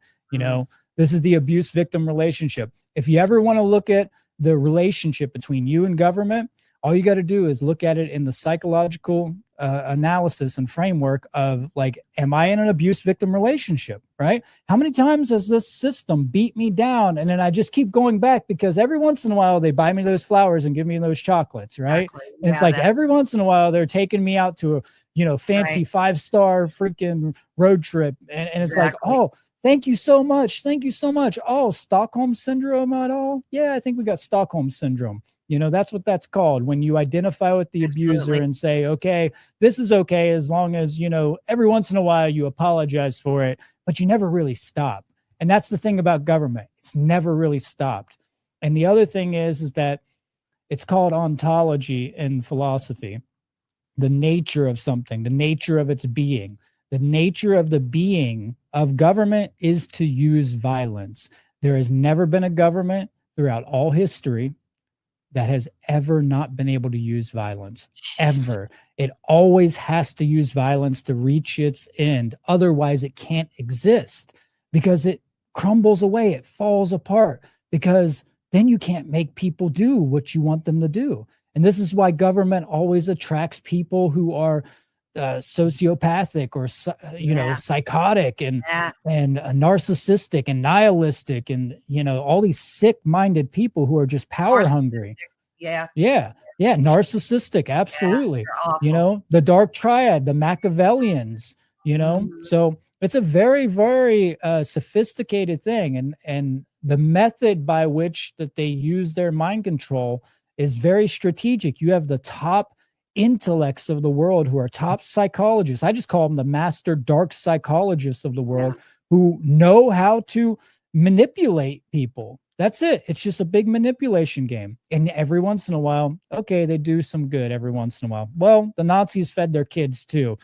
This is the abuse victim relationship. If you ever want to look at the relationship between you and government, all you got to do is look at it in the psychological analysis and framework of like, am I in an abuse victim relationship, right? How many times has this system beat me down? And then I just keep going back because every once in a while they buy me those flowers and give me those chocolates, right? Exactly. And it's like every once in a while they're taking me out to a, fancy 5-star freaking road trip. And it's like, oh, thank you so much. Thank you so much. Oh, Stockholm syndrome at all? Yeah, I think we got Stockholm syndrome. That's what that's called when you identify with the abuser and say, okay, this is okay as long as, every once in a while you apologize for it, but you never really stop. And that's the thing about government. It's never really stopped. And the other thing is that it's called ontology in philosophy, the nature of something, the nature of its being. The nature of the being of government is to use violence. There has never been a government throughout all history that has ever not been able to use violence, ever. It always has to use violence to reach its end. Otherwise, it can't exist because it crumbles away, it falls apart, because then you can't make people do what you want them to do. And this is why government always attracts people who are sociopathic or psychotic and narcissistic and nihilistic, and all these sick-minded people who are just power hungry. Narcissistic, absolutely. The dark triad, the Machiavellians, so it's a very, very sophisticated thing, and the method by which that they use their mind control is very strategic. You have the top intellects of the world who are top psychologists. I just call them the master dark psychologists of the world, who know how to manipulate people. That's it. It's just a big manipulation game. And every once in a while, okay, they do some good every once in a while. Well, the Nazis fed their kids too,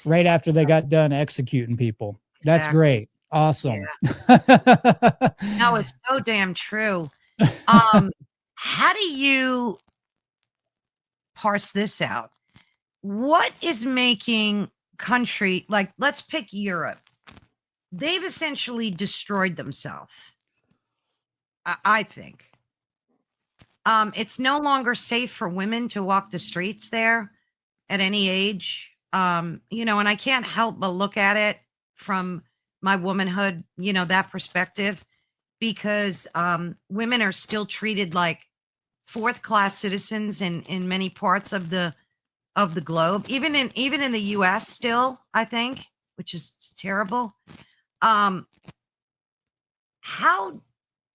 right after they got done executing people. That's great. Awesome. No, it's so damn true. How do you parse this out? What is making country, like, let's pick Europe. They've essentially destroyed themselves. I think it's no longer safe for women to walk the streets there at any age. And I can't help but look at it from my womanhood, that perspective, because women are still treated like fourth-class citizens in many parts of the globe, even in the US still, I think, which is terrible.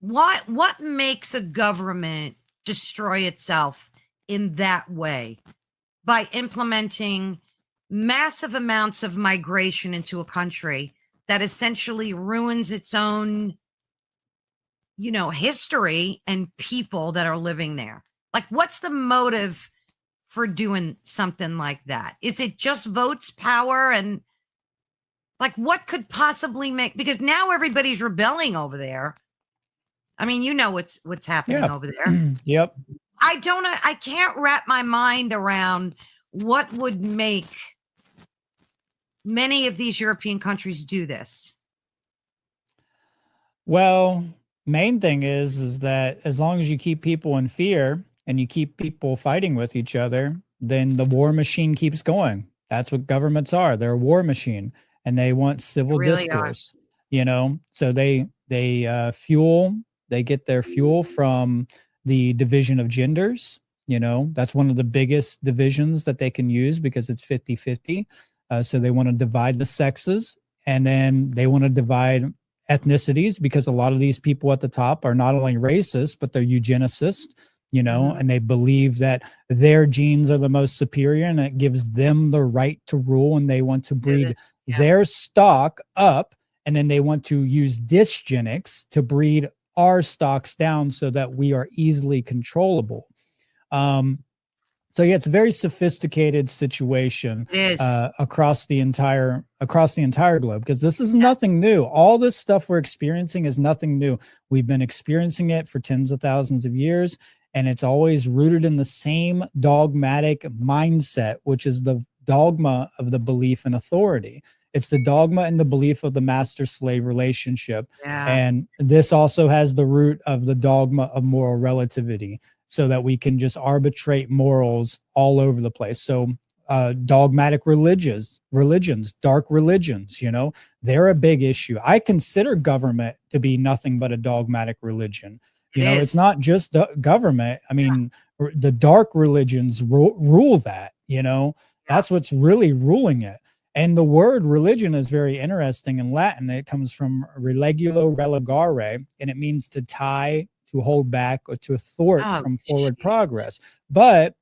What makes a government destroy itself in that way? By implementing massive amounts of migration into a country that essentially ruins its own, history and people that are living there. Like, what's the motive for doing something like that? Is it just votes, power, and like, what could possibly make, because now everybody's rebelling over there. I mean, what's happening over there. Yep. I can't wrap my mind around what would make many of these European countries do this. Well, main thing is that as long as you keep people in fear and you keep people fighting with each other, then the war machine keeps going. That's what governments are. They're a war machine, and they want civil discourse, so they get their fuel from the division of genders. That's one of the biggest divisions that they can use, because it's 50-50. So they want to divide the sexes, and then they want to divide ethnicities, because a lot of these people at the top are not only racist, but they're eugenicists, and they believe that their genes are the most superior, and it gives them the right to rule, and they want to breed their stock up, and then they want to use dysgenics to breed our stocks down so that we are easily controllable. So it's a very sophisticated situation across the entire globe, because this is nothing new. All this stuff we're experiencing is nothing new. We've been experiencing it for tens of thousands of years, and it's always rooted in the same dogmatic mindset, which is the dogma of the belief in authority. It's the dogma and the belief of the master-slave relationship. And this also has the root of the dogma of moral relativity, so that we can just arbitrate morals all over the place. So dogmatic religions, dark religions, they're a big issue. I consider government to be nothing but a dogmatic religion. It's not just the government. I mean, the dark religions rule that, that's what's really ruling it. And the word religion is very interesting in Latin. It comes from religio religare, and it means to tie, to hold back, or to thwart from forward progress. But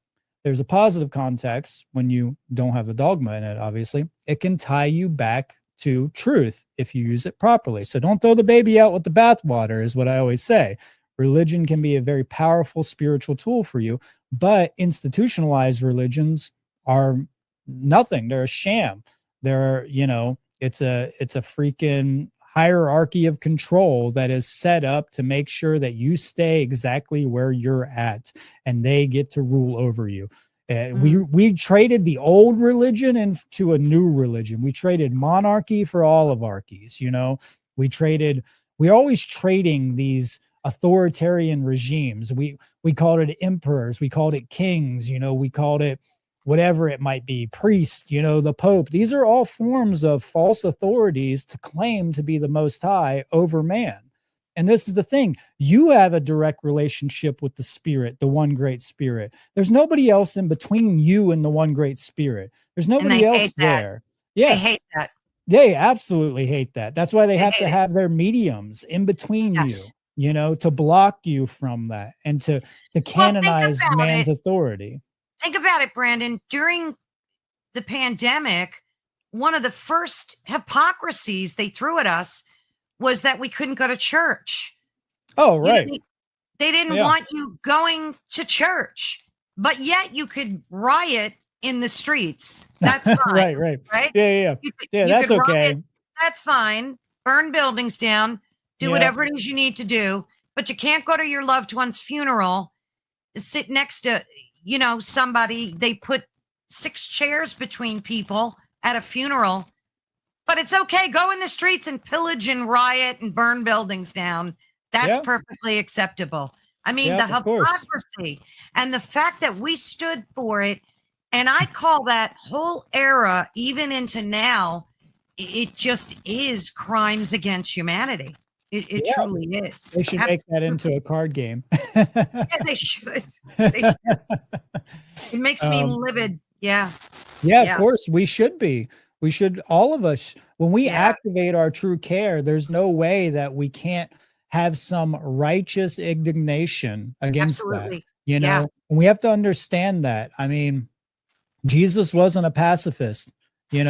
there's a positive context when you don't have the dogma in it, obviously. It can tie you back to truth if you use it properly. So don't throw the baby out with the bathwater, is what I always say. Religion can be a very powerful spiritual tool for you, but institutionalized religions are nothing. They're a sham. They're, it's a freaking hierarchy of control that is set up to make sure that you stay exactly where you're at and they get to rule over you. We traded the old religion into a new religion. We traded monarchy for oligarchies. We're always trading these authoritarian regimes. We called it emperors, we called it kings, we called it whatever it might be, priest, the Pope. These are all forms of false authorities to claim to be the Most High over man. And this is the thing. You have a direct relationship with the Spirit, the one great Spirit. There's nobody else in between you and the one great Spirit. There's nobody else there. Yeah. They hate that. They absolutely hate that. That's why they have to have their mediums in between you, to block you from that and to canonize man's authority. Think about it, Brandon. During the pandemic, one of the first hypocrisies they threw at us was that we couldn't go to church. Oh, right. They didn't want you going to church, but yet you could riot in the streets. That's fine. Right? Yeah. That's okay. Riot. That's fine. Burn buildings down. Do whatever it is you need to do, but you can't go to your loved one's funeral, sit next to, somebody. They put 6 chairs between people at a funeral. But it's okay. Go in the streets and pillage and riot and burn buildings down. That's perfectly acceptable. I mean, the hypocrisy and the fact that we stood for it. And I call that whole era, even into now, it just is crimes against humanity. It truly is. They should make that into a card game. They should. It makes me livid. Yeah, of course. We should be. We should, all of us, when we activate our true care, there's no way that we can't have some righteous indignation against that. And we have to understand that. I mean, Jesus wasn't a pacifist, he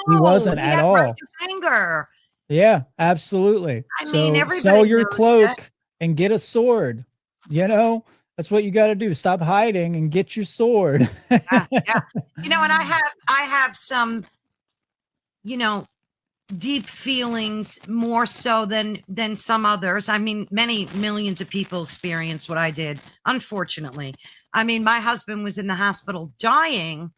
wasn't at all. Anger. Yeah, absolutely. I mean, sell your cloak and get a sword. That's what you got to do. Stop hiding and get your sword. And I have some, deep feelings more so than some others. I mean, many millions of people experienced what I did, unfortunately. I mean, my husband was in the hospital dying,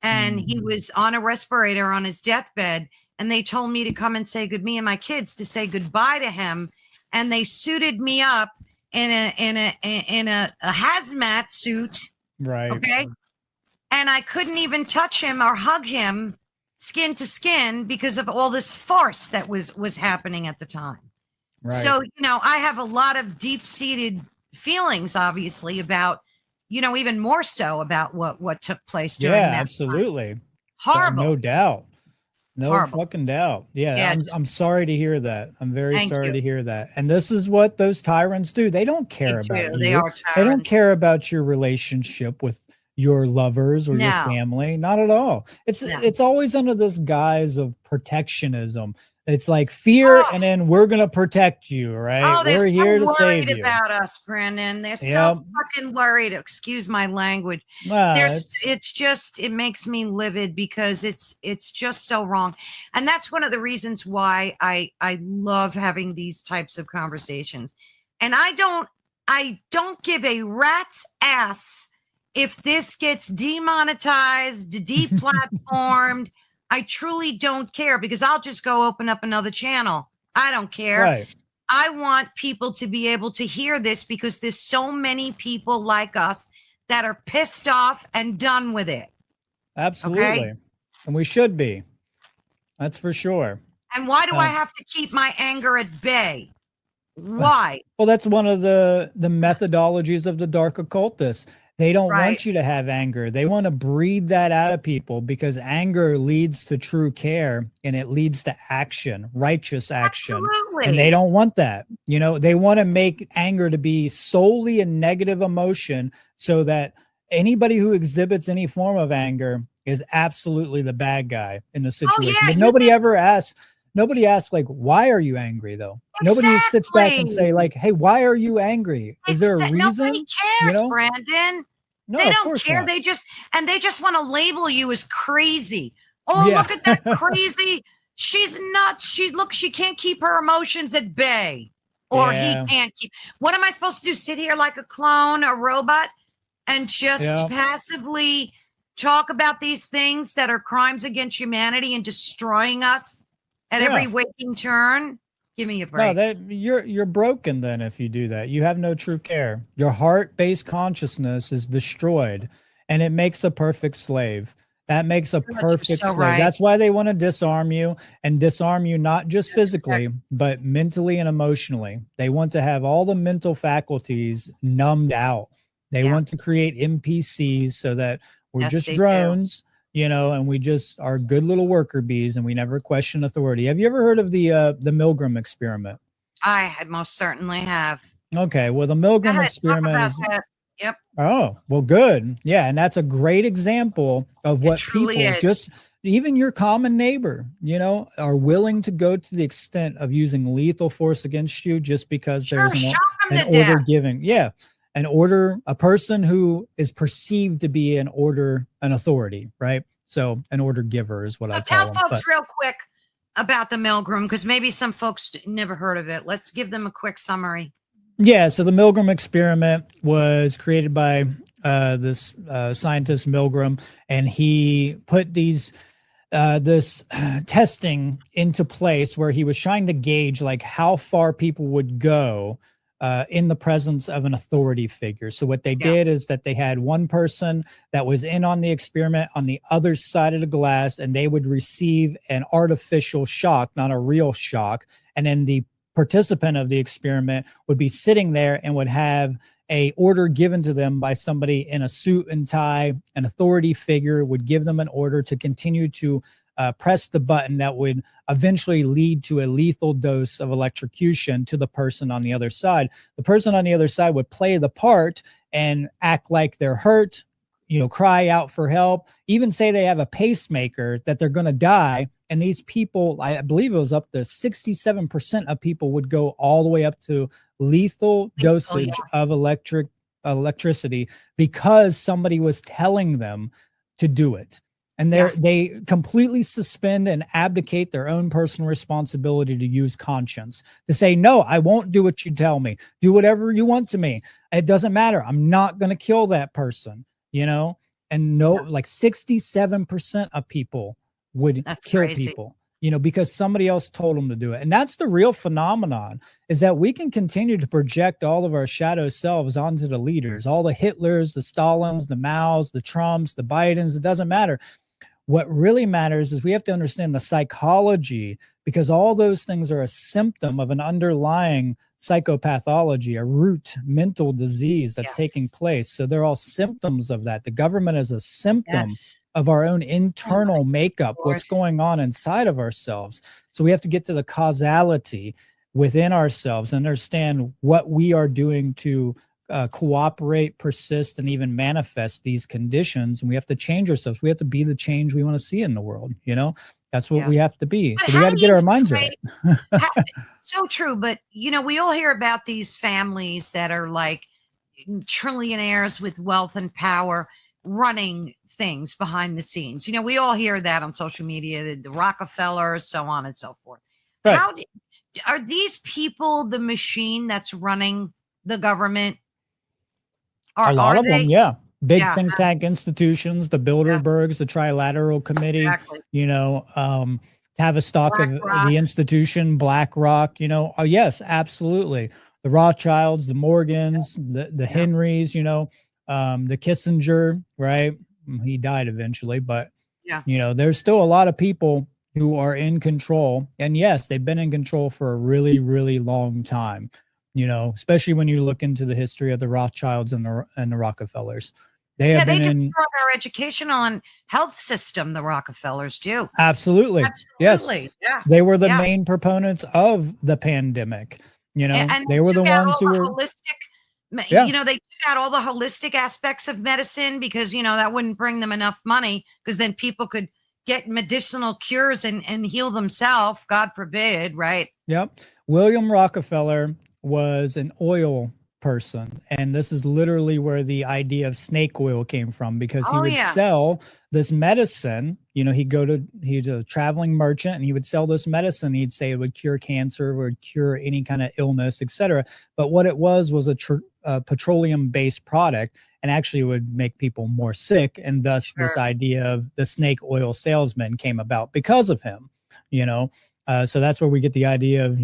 and he was on a respirator on his deathbed, and they told me to come and me and my kids to say goodbye to him, and they suited me up in a hazmat suit, right? Okay, and I couldn't even touch him or hug him skin to skin because of all this farce that was happening at the time. Right. So, I have a lot of deep-seated feelings, obviously, about, even more so about what took place during that absolutely. Time. Horrible. No doubt. No fucking doubt. Yeah, I'm sorry to hear that. I'm very sorry to hear that. And this is what those tyrants do. They don't care about you. They are tyrants. They don't care about your relationship with your lovers or your family. Not at all. It's always under this guise of protectionism. It's like fear, and then we're gonna protect you, right? We're here to save you. About us, Brandon. They're so fucking worried. Excuse my language. It makes me livid because it's just so wrong, and that's one of the reasons why I love having these types of conversations. And I don't give a rat's ass if this gets demonetized, deplatformed. I truly don't care, because I'll just go open up another channel. I don't care. Right. I want people to be able to hear this, because there's so many people like us that are pissed off and done with it. Absolutely. Okay? And we should be. That's for sure. And why do I have to keep my anger at bay? Why? Well, that's one of the methodologies of the dark occultists. They don't want you to have anger. They want to breed that out of people, because anger leads to true care, and it leads to action, righteous action. Absolutely. And they don't want that. They want to make anger to be solely a negative emotion, so that anybody who exhibits any form of anger is absolutely the bad guy in the Oh situation. yeah, But you nobody asks like, why are you angry though? Nobody sits back and say exactly. like, hey, why are you angry? Is there a Nobody reason? You cares, know? Brandon. No, They of don't course care. not. They just want to label you as crazy. Oh, Yeah. look at that crazy. She's nuts. She can't keep her emotions at bay. Or he Yeah. can't keep. What am I supposed to do? Sit here like a clone, a robot, and just Yeah. passively talk about these things that are crimes against humanity and destroying us at Yeah. every waking turn? Give me a No, break. that you're broken then if you do that. You have no true care. Your heart-based consciousness is destroyed and it makes a perfect slave. That makes a God, you're perfect so slave. right. That's why they want to disarm you and disarm you not just That's physically, exactly. but mentally and emotionally. They want to have all the mental faculties numbed out. They Yeah. want to create NPCs so that we're Yes, just they do. drones, and we just are good little worker bees and we never question authority. Have you ever heard of the Milgram experiment? I most certainly have. Okay, well, the Go Milgram ahead, talk experiment about is, that. Yep, oh, well, good. Yeah, and that's a great example of it what truly people, is. just even your common neighbor, are willing to go to the extent of using lethal force against you just because Sure, there's shock them an to order death. given. Yeah, a person who is perceived to be an authority, right? So an order giver is what So I tell call them. folks But real quick about the Milgram, because maybe some folks never heard of it. Let's give them a quick summary. yeah, so the Milgram experiment was created by this scientist Milgram, and he put this testing into place where he was trying to gauge like how far people would go in the presence of an authority figure. So what they Yeah, did is that they had one person that was in on the experiment on the other side of the glass, and they would receive an artificial shock, not a real shock. And then the participant of the experiment would be sitting there and would have a order given to them by somebody in a suit and tie. An authority figure would give them an order to continue to press the button that would eventually lead to a lethal dose of electrocution to the person on the other side. The person on the other side would play the part and act like they're hurt, cry out for help, even say they have a pacemaker, that they're going to die. And these people, I believe it was up to 67% of people would go all the way up to lethal dosage of electricity because somebody was telling them to do it. And they completely suspend and abdicate their own personal responsibility to use conscience, to say, no, I won't do what you tell me. Do whatever you want to me. It doesn't matter. I'm not going to kill that person, and like 67% of people would that's kill crazy. people, because somebody else told them to do it. And that's the real phenomenon, is that we can continue to project all of our shadow selves onto the leaders, all the Hitlers, the Stalins, the Maos, the Trumps, the Bidens. It doesn't matter. What really matters is we have to understand the psychology, because all those things are a symptom of an underlying psychopathology, a root mental disease that's taking place. So they're all symptoms of that. The government is a symptom of our own internal makeup, what's going on inside of ourselves. So we have to get to the causality within ourselves and understand what we are doing to cooperate, persist, and even manifest these conditions. And we have to change ourselves. We have to be the change we want to see in the world. That's what we have to be. But so we got to get our minds right. So true. But, we all hear about these families that are like trillionaires with wealth and power running things behind the scenes. We all hear that on social media, the Rockefellers, so on and so forth. Right. Are these people the machine that's running the government? A lot of them, yeah. Big think tank institutions, the Bilderbergs, the Trilateral Committee, Tavistock of the institution, BlackRock, oh, yes, absolutely. The Rothschilds, the Morgans, the Henrys, the Kissinger, right? He died eventually, but, there's still a lot of people who are in control. And yes, they've been in control for a really, really long time. Especially when you look into the history of the Rothschilds and the Rockefellers. They have been in our educational and health system, the Rockefellers do. Absolutely. Yes. Yeah. They were the main proponents of the pandemic. And they were the ones who were holistic Yeah. They took out all the holistic aspects of medicine because, that wouldn't bring them enough money, because then people could get medicinal cures and heal themselves, God forbid, right? Yep. William Rockefeller was an oil person, and this is literally where the idea of snake oil came from, because he Oh, would yeah. sell this medicine. He's a traveling merchant, and he would sell this medicine. He'd say it would cure cancer, would cure any kind of illness, etc. But what it was a petroleum-based product, and actually would make people more sick. And thus this Sure. idea of the snake oil salesman came about because of him, so that's where we get the idea of,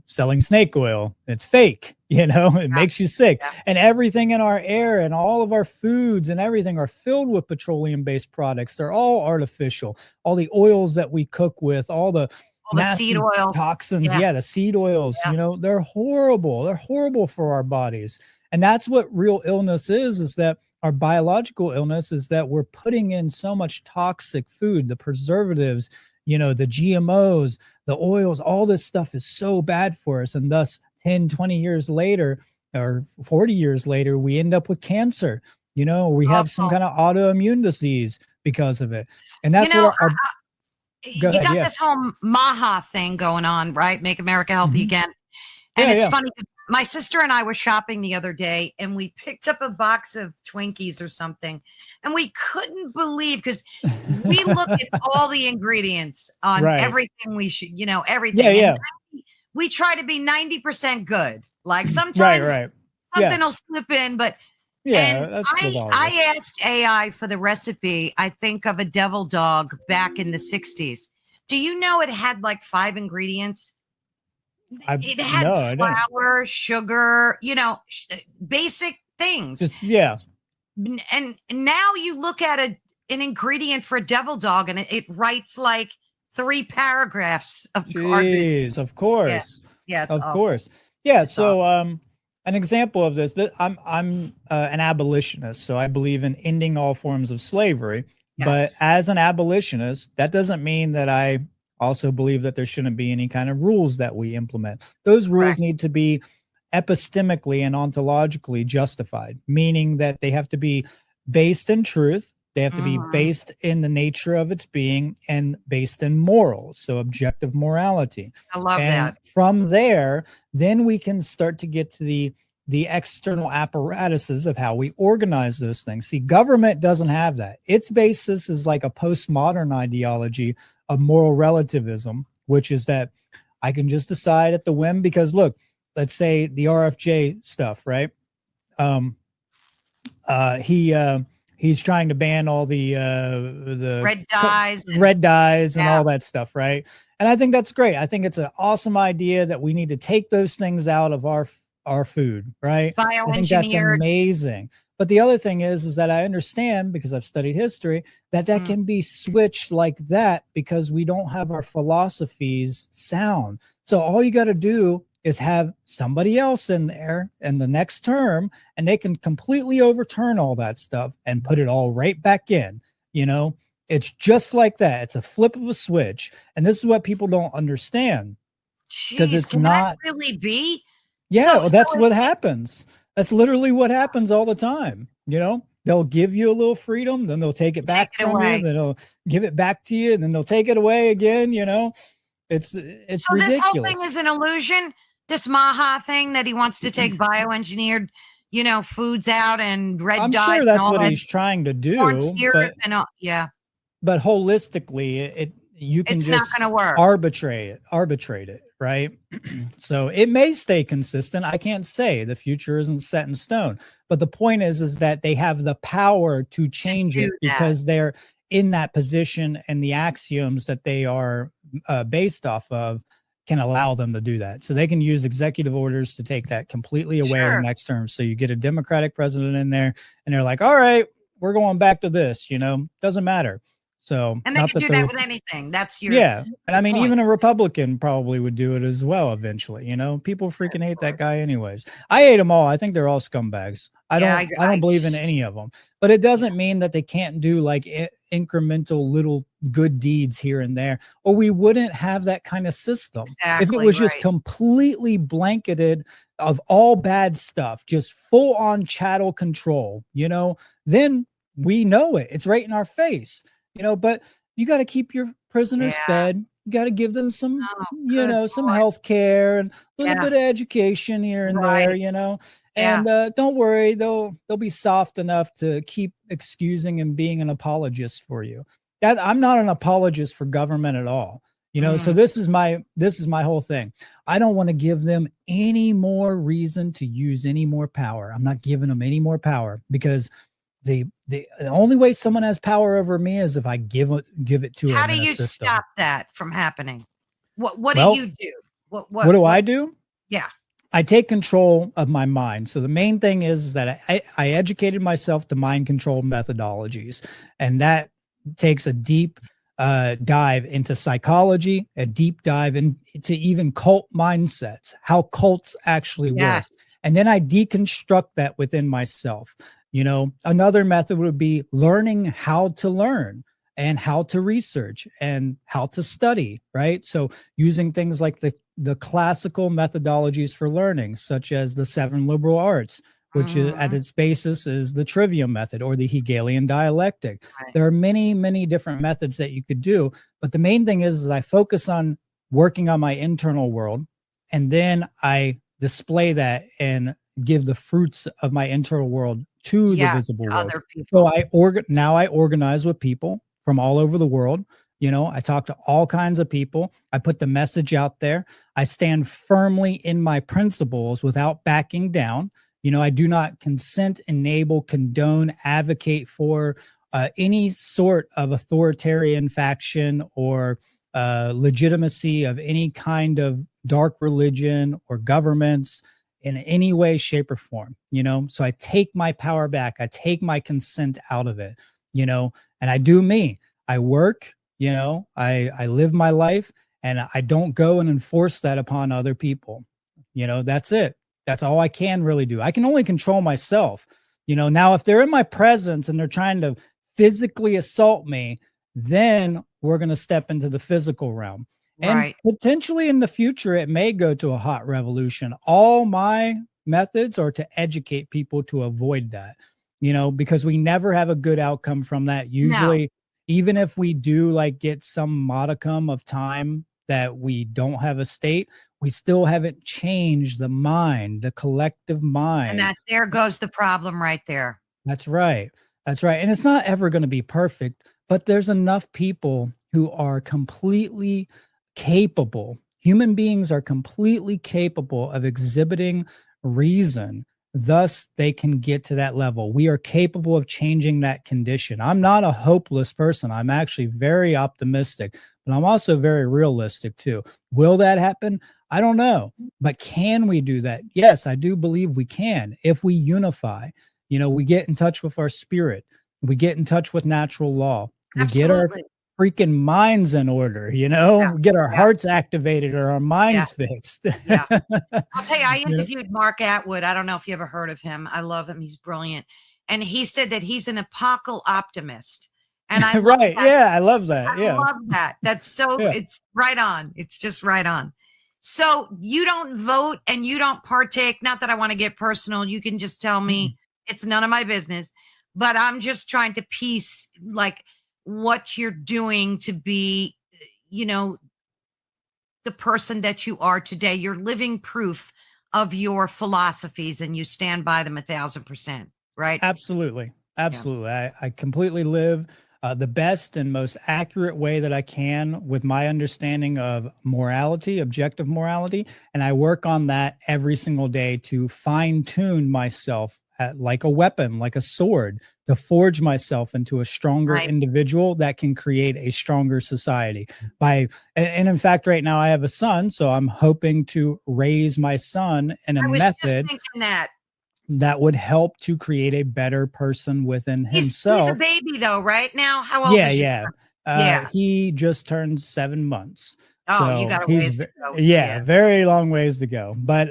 selling snake oil. It's fake, it makes you sick. Yeah. And everything in our air and all of our foods and everything are filled with petroleum-based products. They're all artificial. All the oils that we cook with, all the nasty seed oil toxins. Yeah. Yeah, the seed oils, Yeah. they're horrible. They're horrible for our bodies. And that's what real illness is that our biological illness is that we're putting in so much toxic food, the preservatives, the GMOs, the oils, all this stuff is so bad for us. And thus 10, 20 years later, or 40 years later, we end up with cancer. We have some kind of autoimmune disease because of it. And that's what you got this whole Maha thing going on, right? Make America Healthy Again. And it's funny, my sister and I were shopping the other day, and we picked up a box of Twinkies or something, and we couldn't believe, because we look at all the ingredients on everything we should, everything. Yeah. And we try to be 90% good. Like sometimes something will slip in, but I asked AI for the recipe, I think, of a devil dog back in the 60s. Do you know it had like 5 ingredients? It had flour, sugar, basic things. And now you look at an ingredient for a devil dog, and it writes like 3 paragraphs of garbage. Of course. Yeah, of course. Yeah. So an example of this, I'm an abolitionist, so I believe in ending all forms of slavery. Yes. But as an abolitionist, that doesn't mean that I also believe that there shouldn't be any kind of rules that we implement. Those rules need to be epistemically and ontologically justified, meaning that they have to be based in truth. They have to be based in the nature of its being and based in morals, so objective morality. I love that. From there, then we can start to get to the external apparatuses of how we organize those things. See, government doesn't have that. Its basis is like a postmodern ideology of moral relativism, which is that I can just decide at the whim, because look, let's say the RFJ stuff, right? He's trying to ban all the red dyes and all that stuff, right? And I think that's great. I think it's an awesome idea that we need to take those things out of our food, right? I think that's amazing. But the other thing is that I understand, because I've studied history, that can be switched like that because we don't have our philosophies sound. So all you got to do is have somebody else in there in the next term, and they can completely overturn all that stuff and put it all right back in. It's just like that. It's a flip of a switch. And this is what people don't understand, because it's not really be. Yeah, that's what happens. That's literally what happens all the time. They'll give you a little freedom, then they'll take it back from you, then they'll give it back to you, and then they'll take it away again. It's ridiculous. This whole thing is an illusion. This Maha thing that he wants to take bioengineered, foods out and red dye. I'm sure that's what he's trying to do. Corn syrup but holistically, you can just not gonna work. arbitrate it, right? So it may stay consistent. I can't say. The future isn't set in stone. But the point is that they have the power to change it because they're in that position, and the axioms that they are based off of can allow them to do that. So they can use executive orders to take that completely away in the next term. So you get a Democratic president in there, and they're like, all right, we're going back to this, doesn't matter. So, and they can do that with anything. That's your and I mean, even a Republican probably would do it as well eventually. People freaking hate that guy anyways. I hate them all. I think they're all scumbags. I don't believe in any of them. But it doesn't mean that they can't do like incremental little good deeds here and there, or we wouldn't have that kind of system. If it Exactly was just right. completely blanketed of all bad stuff, just full on chattel control, then we know it. It's right in our face, but you got to keep your prisoners Yeah. fed. You got to give them some, Oh, good some Lord. health care and a little Yeah. bit of education here and there, Right. Yeah. and don't worry, they'll be soft enough to keep excusing and being an apologist for you. That I'm not an apologist for government at all. So Mm. this is my whole thing. I don't want to give them any more reason to use any more power. I'm not giving them any more power, because the only way someone has power over me is if I give it to How them do in a you system. stop that from happening? What do Well, you do? what do I do? Yeah. I take control of my mind. So the main thing is that I educated myself to mind control methodologies, and that takes a deep dive into psychology, a deep dive into even cult mindsets, how cults actually work. Yes. And then I deconstruct that within myself. Another method would be learning how to learn and how to research and how to study, right? So using things like the classical methodologies for learning, such as the 7 liberal arts, which is, at Mhm. its basis is the trivium method or the Hegelian dialectic. Right. There are many, many different methods that you could do, but the main thing is I focus on working on my internal world, and then I display that and give the fruits of my internal world to the Yeah, visible to world. other So people. now I organize with people from all over the world. I talk to all kinds of people. I put the message out there. I stand firmly in my principles without backing down. I do not consent, enable, condone, advocate for any sort of authoritarian faction or legitimacy of any kind of dark religion or governments in any way, shape, or form. So I take my power back. I take my consent out of it, and I do me. I work, I live my life, and I don't go and enforce that upon other people. That's it. That's all I can really do. I can only control myself. Now if they're in my presence and they're trying to physically assault me, then we're going to step into the physical realm. And Right. potentially in the future, it may go to a hot revolution. All my methods are to educate people to avoid that, because we never have a good outcome from that. No. Usually, even if we do like get some modicum of time that we don't have a state, we still haven't changed the mind, the collective And mind. there goes the problem right there. That's right. That's right. And it's not ever going to be perfect, but there's enough people who are completely capable. Human beings are completely capable of exhibiting reason. Thus, they can get to that level. We are capable of changing that condition. I'm not a hopeless person. I'm actually very optimistic, but I'm also very realistic too. Will that happen? I don't know. But can we do that? Yes, I do believe we can if we unify. We get in touch with our spirit. We get in touch with natural law. We get our Absolutely. freaking minds in order, Yeah. we get our Yeah. hearts activated or our Yeah. minds fixed. Yeah. I'll tell you, I Yeah. interviewed Mark Atwood. I don't know if you ever heard of him. I love him. He's brilliant. And he said that he's an apocalypse optimist. And I love Right. that. Yeah. I love I that. Yeah. love that. That's so, Yeah. it's right on. It's just right on. So you don't vote and you don't partake. Not that I want to get personal. You can just tell Mm-mm. me it's none of my business, but I'm just trying to piece like what you're doing to be, you know, the person that you are today. You're living proof of your philosophies and you stand by them 1,000%, right? Absolutely. Yeah. Absolutely. I completely live the best and most accurate way that I can with my understanding of morality, objective morality. And I work on that every single day to fine tune myself like a weapon, like a sword, to forge myself into a stronger Right. individual that can create a stronger society. And in fact, right now I have a son, so I'm hoping to raise my son in a I was just method thinking that. that would help to create a better person within He's a himself. baby though, right now? How old Yeah, is your yeah. son? Yeah. He just turned 7 months. Oh, you So got a he's ways to go. yeah, Yeah. very long ways to go. But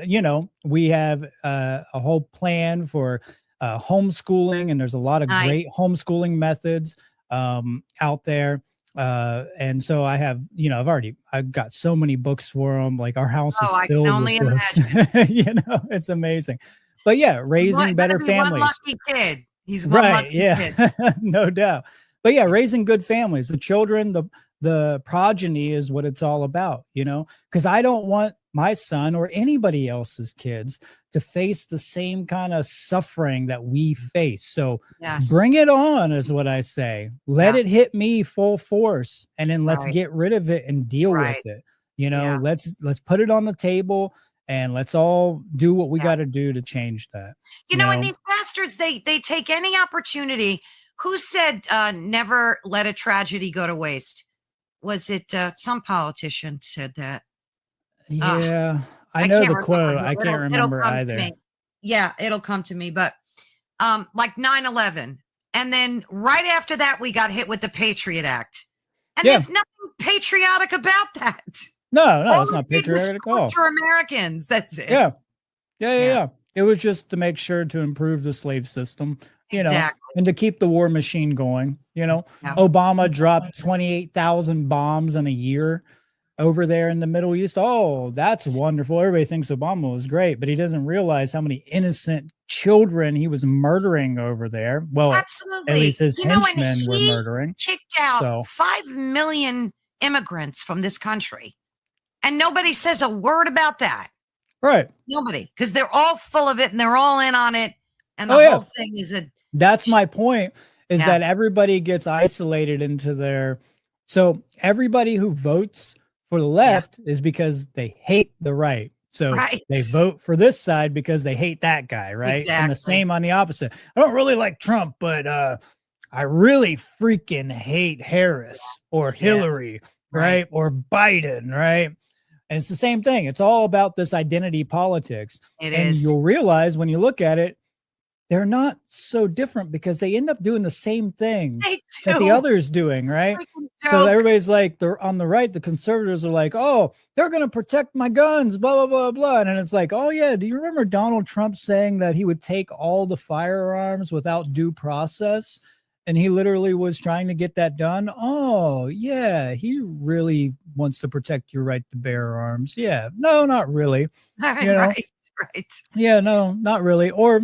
we have a whole plan for homeschooling, and there's a lot of great Nice. homeschooling methods out there. And so I have, I've got so many books for them. Like our house is Oh, I can filled with only books. imagine. It's amazing. But yeah, raising Gonna better be one families. lucky kid. He's one Right. lucky Yeah. kid. No doubt. But yeah, raising good families, the children, the progeny is what it's all about, because I don't want my son or anybody else's kids to face the same kind of suffering that we face. So Yes. bring it on is what I say. Let it hit me full force, and then let's get rid of it and deal with it. Let's put it on the table and let's all do what we got to do to change that. And these bastards, they take any opportunity. Who said never let a tragedy go to waste? Was it some politician said that? Yeah, I know the quote. I can't remember it'll either. Yeah, it'll come to me. But like 9/11. And then right after that, we got hit with the Patriot Act. And there's nothing patriotic about that. No, it's not patriotic at all. For Americans, that's it. Yeah. It was just to make sure to improve the slave system, exactly. And to keep the war machine going. Obama dropped 28,000 bombs in a year over there in the Middle East. Oh, that's wonderful. Everybody thinks Obama was great, but he doesn't realize how many innocent children he was murdering over there. Well, absolutely. At least his henchmen were murdering. Kicked out 5 million immigrants from this country. And nobody says a word about that. Right. Nobody, because they're all full of it and they're all in on it. And the whole thing is that's my point, is that everybody gets isolated into their, so everybody who votes for the left is because they hate the right. So they vote for this side because they hate that guy, right? Exactly. And the same on the opposite. I don't really like Trump, but I really freaking hate Harris or Hillary, right? Or Biden, right? And it's the same thing. It's all about this identity politics. And you'll realize when you look at it, they're not so different because they end up doing the same thing that the other's doing, right? So everybody's like, they're on the right, the conservatives are like, oh, they're going to protect my guns, blah, blah, blah, blah. And then it's like, oh, yeah, do you remember Donald Trump saying that he would take all the firearms without due process? And he literally was trying to get that done. Oh, yeah, he really wants to protect your right to bear arms. Yeah, no, not really. Right. Yeah, no, not really. Or,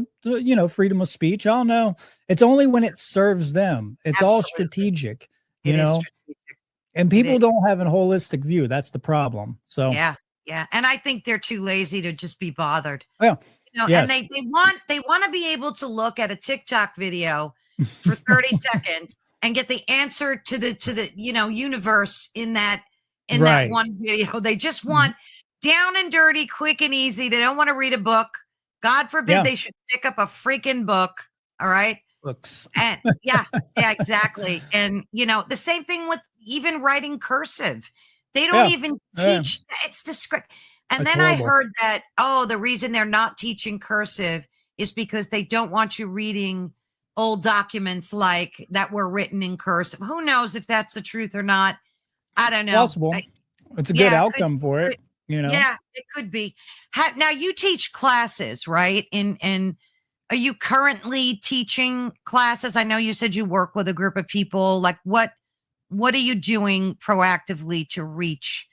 freedom of speech. I don't know. It's only when it serves them. It's all strategic, you know, strategic. And people don't have a holistic view. That's the problem. So, yeah. And I think they're too lazy to just be bothered. Yeah. And they want to be able to look at a TikTok video for 30 seconds and get the answer to the universe in that one video. They just want down and dirty, quick and easy. They don't want to read a book. God forbid they should pick up a freaking book. All right. Books. And exactly. And the same thing with even writing cursive. They don't even teach. It's discreet. And then horrible. I heard that, the reason they're not teaching cursive is because they don't want you reading old documents like that were written in cursive. Who knows if that's the truth or not? I don't know. Possible. It's a good outcome for it. Yeah, it could be. Now you teach classes, right? And are you currently teaching classes? I know you said you work with a group of people. Like what are you doing proactively to reach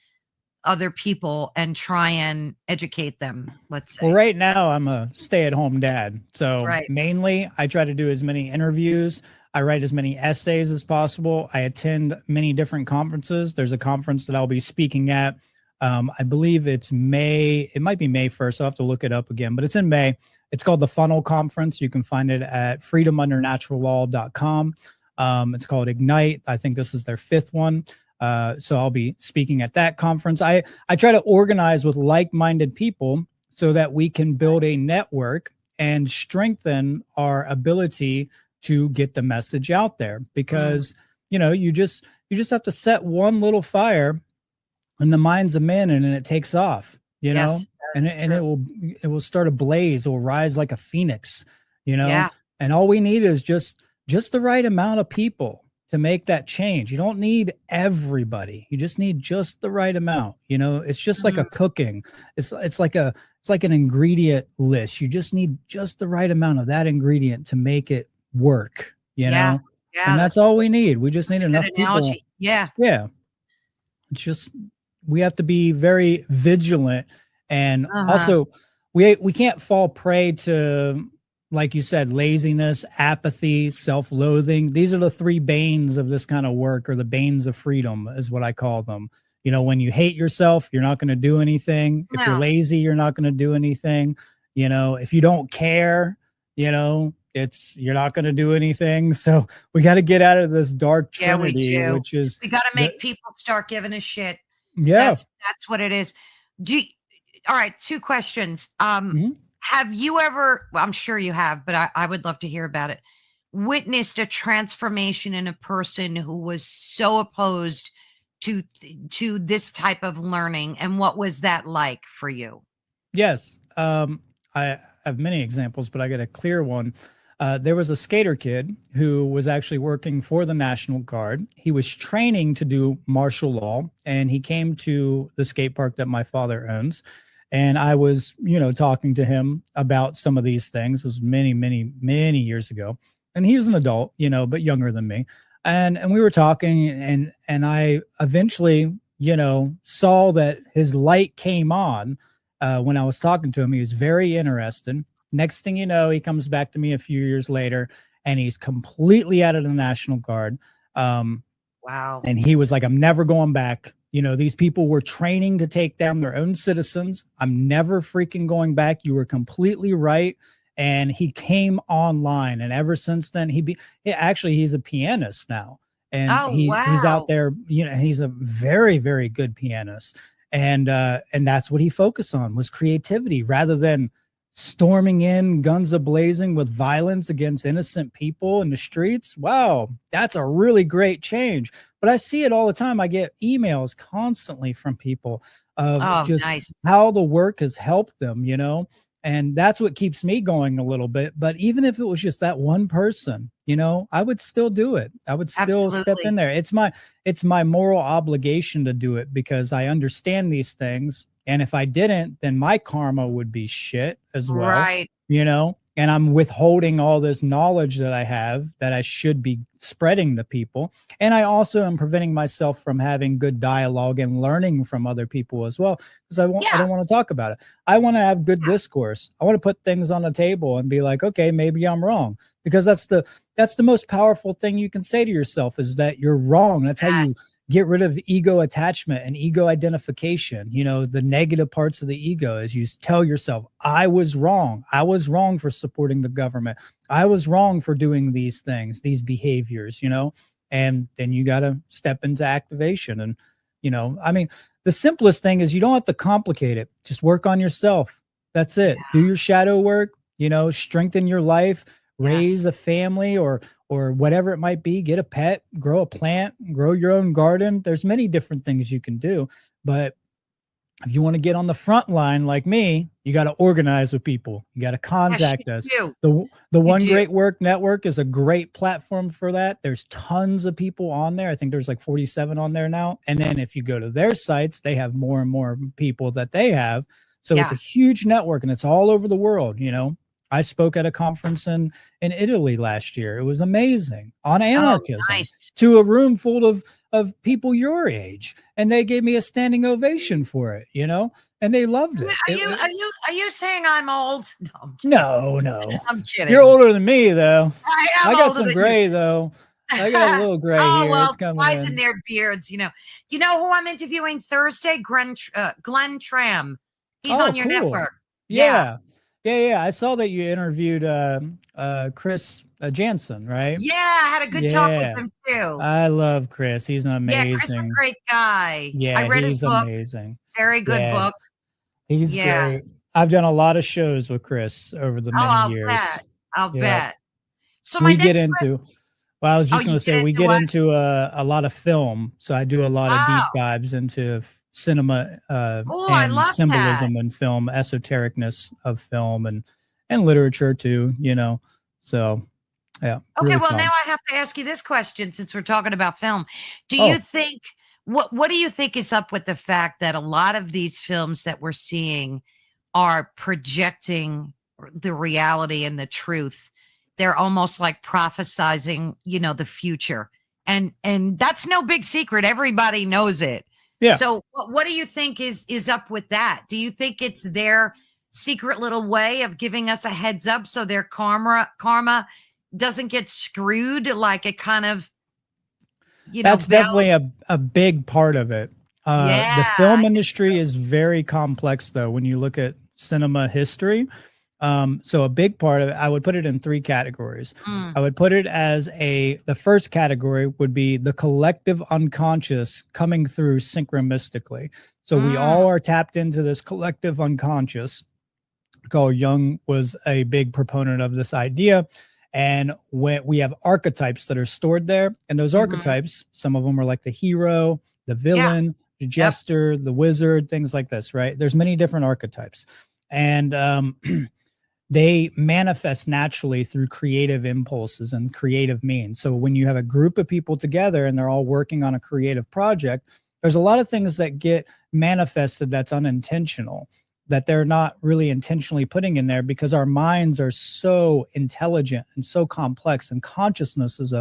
other people and try and educate them? Let's say. Well, right now I'm a stay-at-home dad. So mainly I try to do as many interviews. I write as many essays as possible. I attend many different conferences. There's a conference that I'll be speaking at. I believe it's May. It might be May 1st. I'll have to look it up again, but it's in May. It's called the Funnel Conference. You can find it at freedomundernaturallaw.com. It's called Ignite. I think this is their 5th one. So I'll be speaking at that conference. I try to organize with like-minded people so that we can build a network and strengthen our ability to get the message out there, because, you just have to set one little fire in the minds of men, and then it takes off, and it will start a blaze. It will rise like a phoenix, and all we need is just the right amount of people to make that change. You don't need everybody. You just need just the right amount. It's just like a cooking. It's like an ingredient list. You just need just the right amount of that ingredient to make it work, know? Yeah, And that's that's all we need. We just need a good enough people. analogy. Yeah. Yeah. It's just we have to be very vigilant, and Uh-huh. also we can't fall prey to, like you said, laziness, apathy, self-loathing. These are the three banes of this kind of work, or the banes of freedom is what I call them. When you hate yourself, you're not going to do anything. If you're No. lazy, you're not going to do anything. If you don't care, it's you're not going to do anything. So we got to get out of this dark Yeah, we trinity, do. which is We got to the make people start giving a shit. yeah. That's what it is. Do you, all right, two questions. Mhm. Have you ever, well, I'm sure you have, but I would love to hear about it. Witnessed a transformation in a person who was so opposed to this type of learning, and what was that like for you? Yes. I have many examples, but I got a clear one. There was a skater kid who was actually working for the National Guard. He was training to do martial law, and he came to the skate park that my father owns. And I was, talking to him about some of these things. This was many, many, many years ago. And he was an adult, but younger than me. And we were talking, and I eventually, saw that his light came on when I was talking to him. He was very interested. Next thing you know, he comes back to me a few years later, and he's completely out of the National Guard. Wow. And he was like, I'm never going back. These people were training to take down their own citizens. I'm never freaking going back. You were completely right. And he came online. And ever since then, he's a pianist now. And Oh, he's out wow. there, he's a very, very good pianist. And that's what he focused on, was creativity, rather than storming in guns a-blazing with violence against innocent people in the streets. Wow, that's a really great change. But I see it all the time. I get emails constantly from people of Oh, just nice. how the work has helped them, and that's what keeps me going a little bit. But even if it was just that one person, I would still do it. I would still step in Absolutely. there. It's my moral obligation to do it, because I understand these things. And if I didn't, then my karma would be shit as well, Right. and I'm withholding all this knowledge that I have that I should be spreading to people. And I also am preventing myself from having good dialogue and learning from other people as well, because I Yeah. don't want to talk about it. I want to have good discourse. I want to put things on the table and be like, okay, maybe I'm wrong, because that's the most powerful thing you can say to yourself, is that you're wrong. That's how you Yes. get rid of ego attachment and ego identification. The negative parts of the ego is you tell yourself, I was wrong. I was wrong for supporting the government. I was wrong for doing these things, these behaviors, and then you got to step into activation. And, I mean, the simplest thing is you don't have to complicate it. Just work on yourself. That's it. Do your shadow work, strengthen your life, Yes. raise a family, or whatever it might be. Get a pet, grow a plant, grow your own garden. There's many different things you can do. But if you want to get on the front line like me, you got to organize with people. You got to Yes, you contact us. do. The You One do. Great Work Network is a great platform for that. There's tons of people on there. I think there's like 47 on there now. And then if you go to their sites, they have more and more people that they have. So it's Yeah. a huge network, and it's all over the world. I spoke at a conference in Italy last year. It was amazing, on Oh, anarchism, nice. to a room full of people your age, and they gave me a standing ovation for it, and they loved it. Are you saying I'm old? No, I'm kidding. No. I'm kidding. You're older than me, though. I am I got older some than you. gray, though. I got a little gray Oh, here. well, It's coming guys in in. their beards, You know who I'm interviewing Thursday? Glenn Tram. He's Oh, on your cool. network. Yeah. Yeah. Yeah. I saw that you interviewed Chris Jansen, right? Yeah, I had a good talk with Yeah. him too. I love Chris. He's an Yeah, Chris is a amazing. great guy. I Yeah, read his he's book. amazing. Very good Yeah, book. he's Yeah. great. I've done a lot of shows with Chris over the Oh, many I'll years. bet. I'll Yeah. bet. So my We get next question. into, well, I was Oh, just you going to get say, we into get what? into a lot of film. So I do a lot of Wow. deep dives into cinema Oh, I and love that. symbolism in film, esotericness of film, and literature too, So yeah, Okay, really well, now fun. I have to ask you this question since we're talking about film. Do you Oh, think what do you think is up with the fact that a lot of these films that we're seeing are projecting the reality and the truth they're almost like prophesizing, the future. And that's no big secret. Everybody knows it. Yeah. So what do you think is up with that? Do you think it's their secret little way of giving us a heads up so their karma doesn't get screwed, like it kind of, That's definitely balance? a big part of it. The Yeah. film industry is very complex, though, when you look at cinema history. So a big part of it, I would put it in three categories. Mm. I would put it as the first category would be the collective unconscious coming through synchronistically. So we all are tapped into this collective unconscious. Carl Jung was a big proponent of this idea. And when we have archetypes that are stored there, and those archetypes, some of them are like the hero, the villain, the jester, the wizard, things like this, right? There's many different archetypes. And they manifest naturally through creative impulses and creative means. So when you have a group of people together and they're all working on a creative project, there's a lot of things that get manifested that's unintentional, that they're not really intentionally putting in there, because our minds are so intelligent and so complex, and consciousness is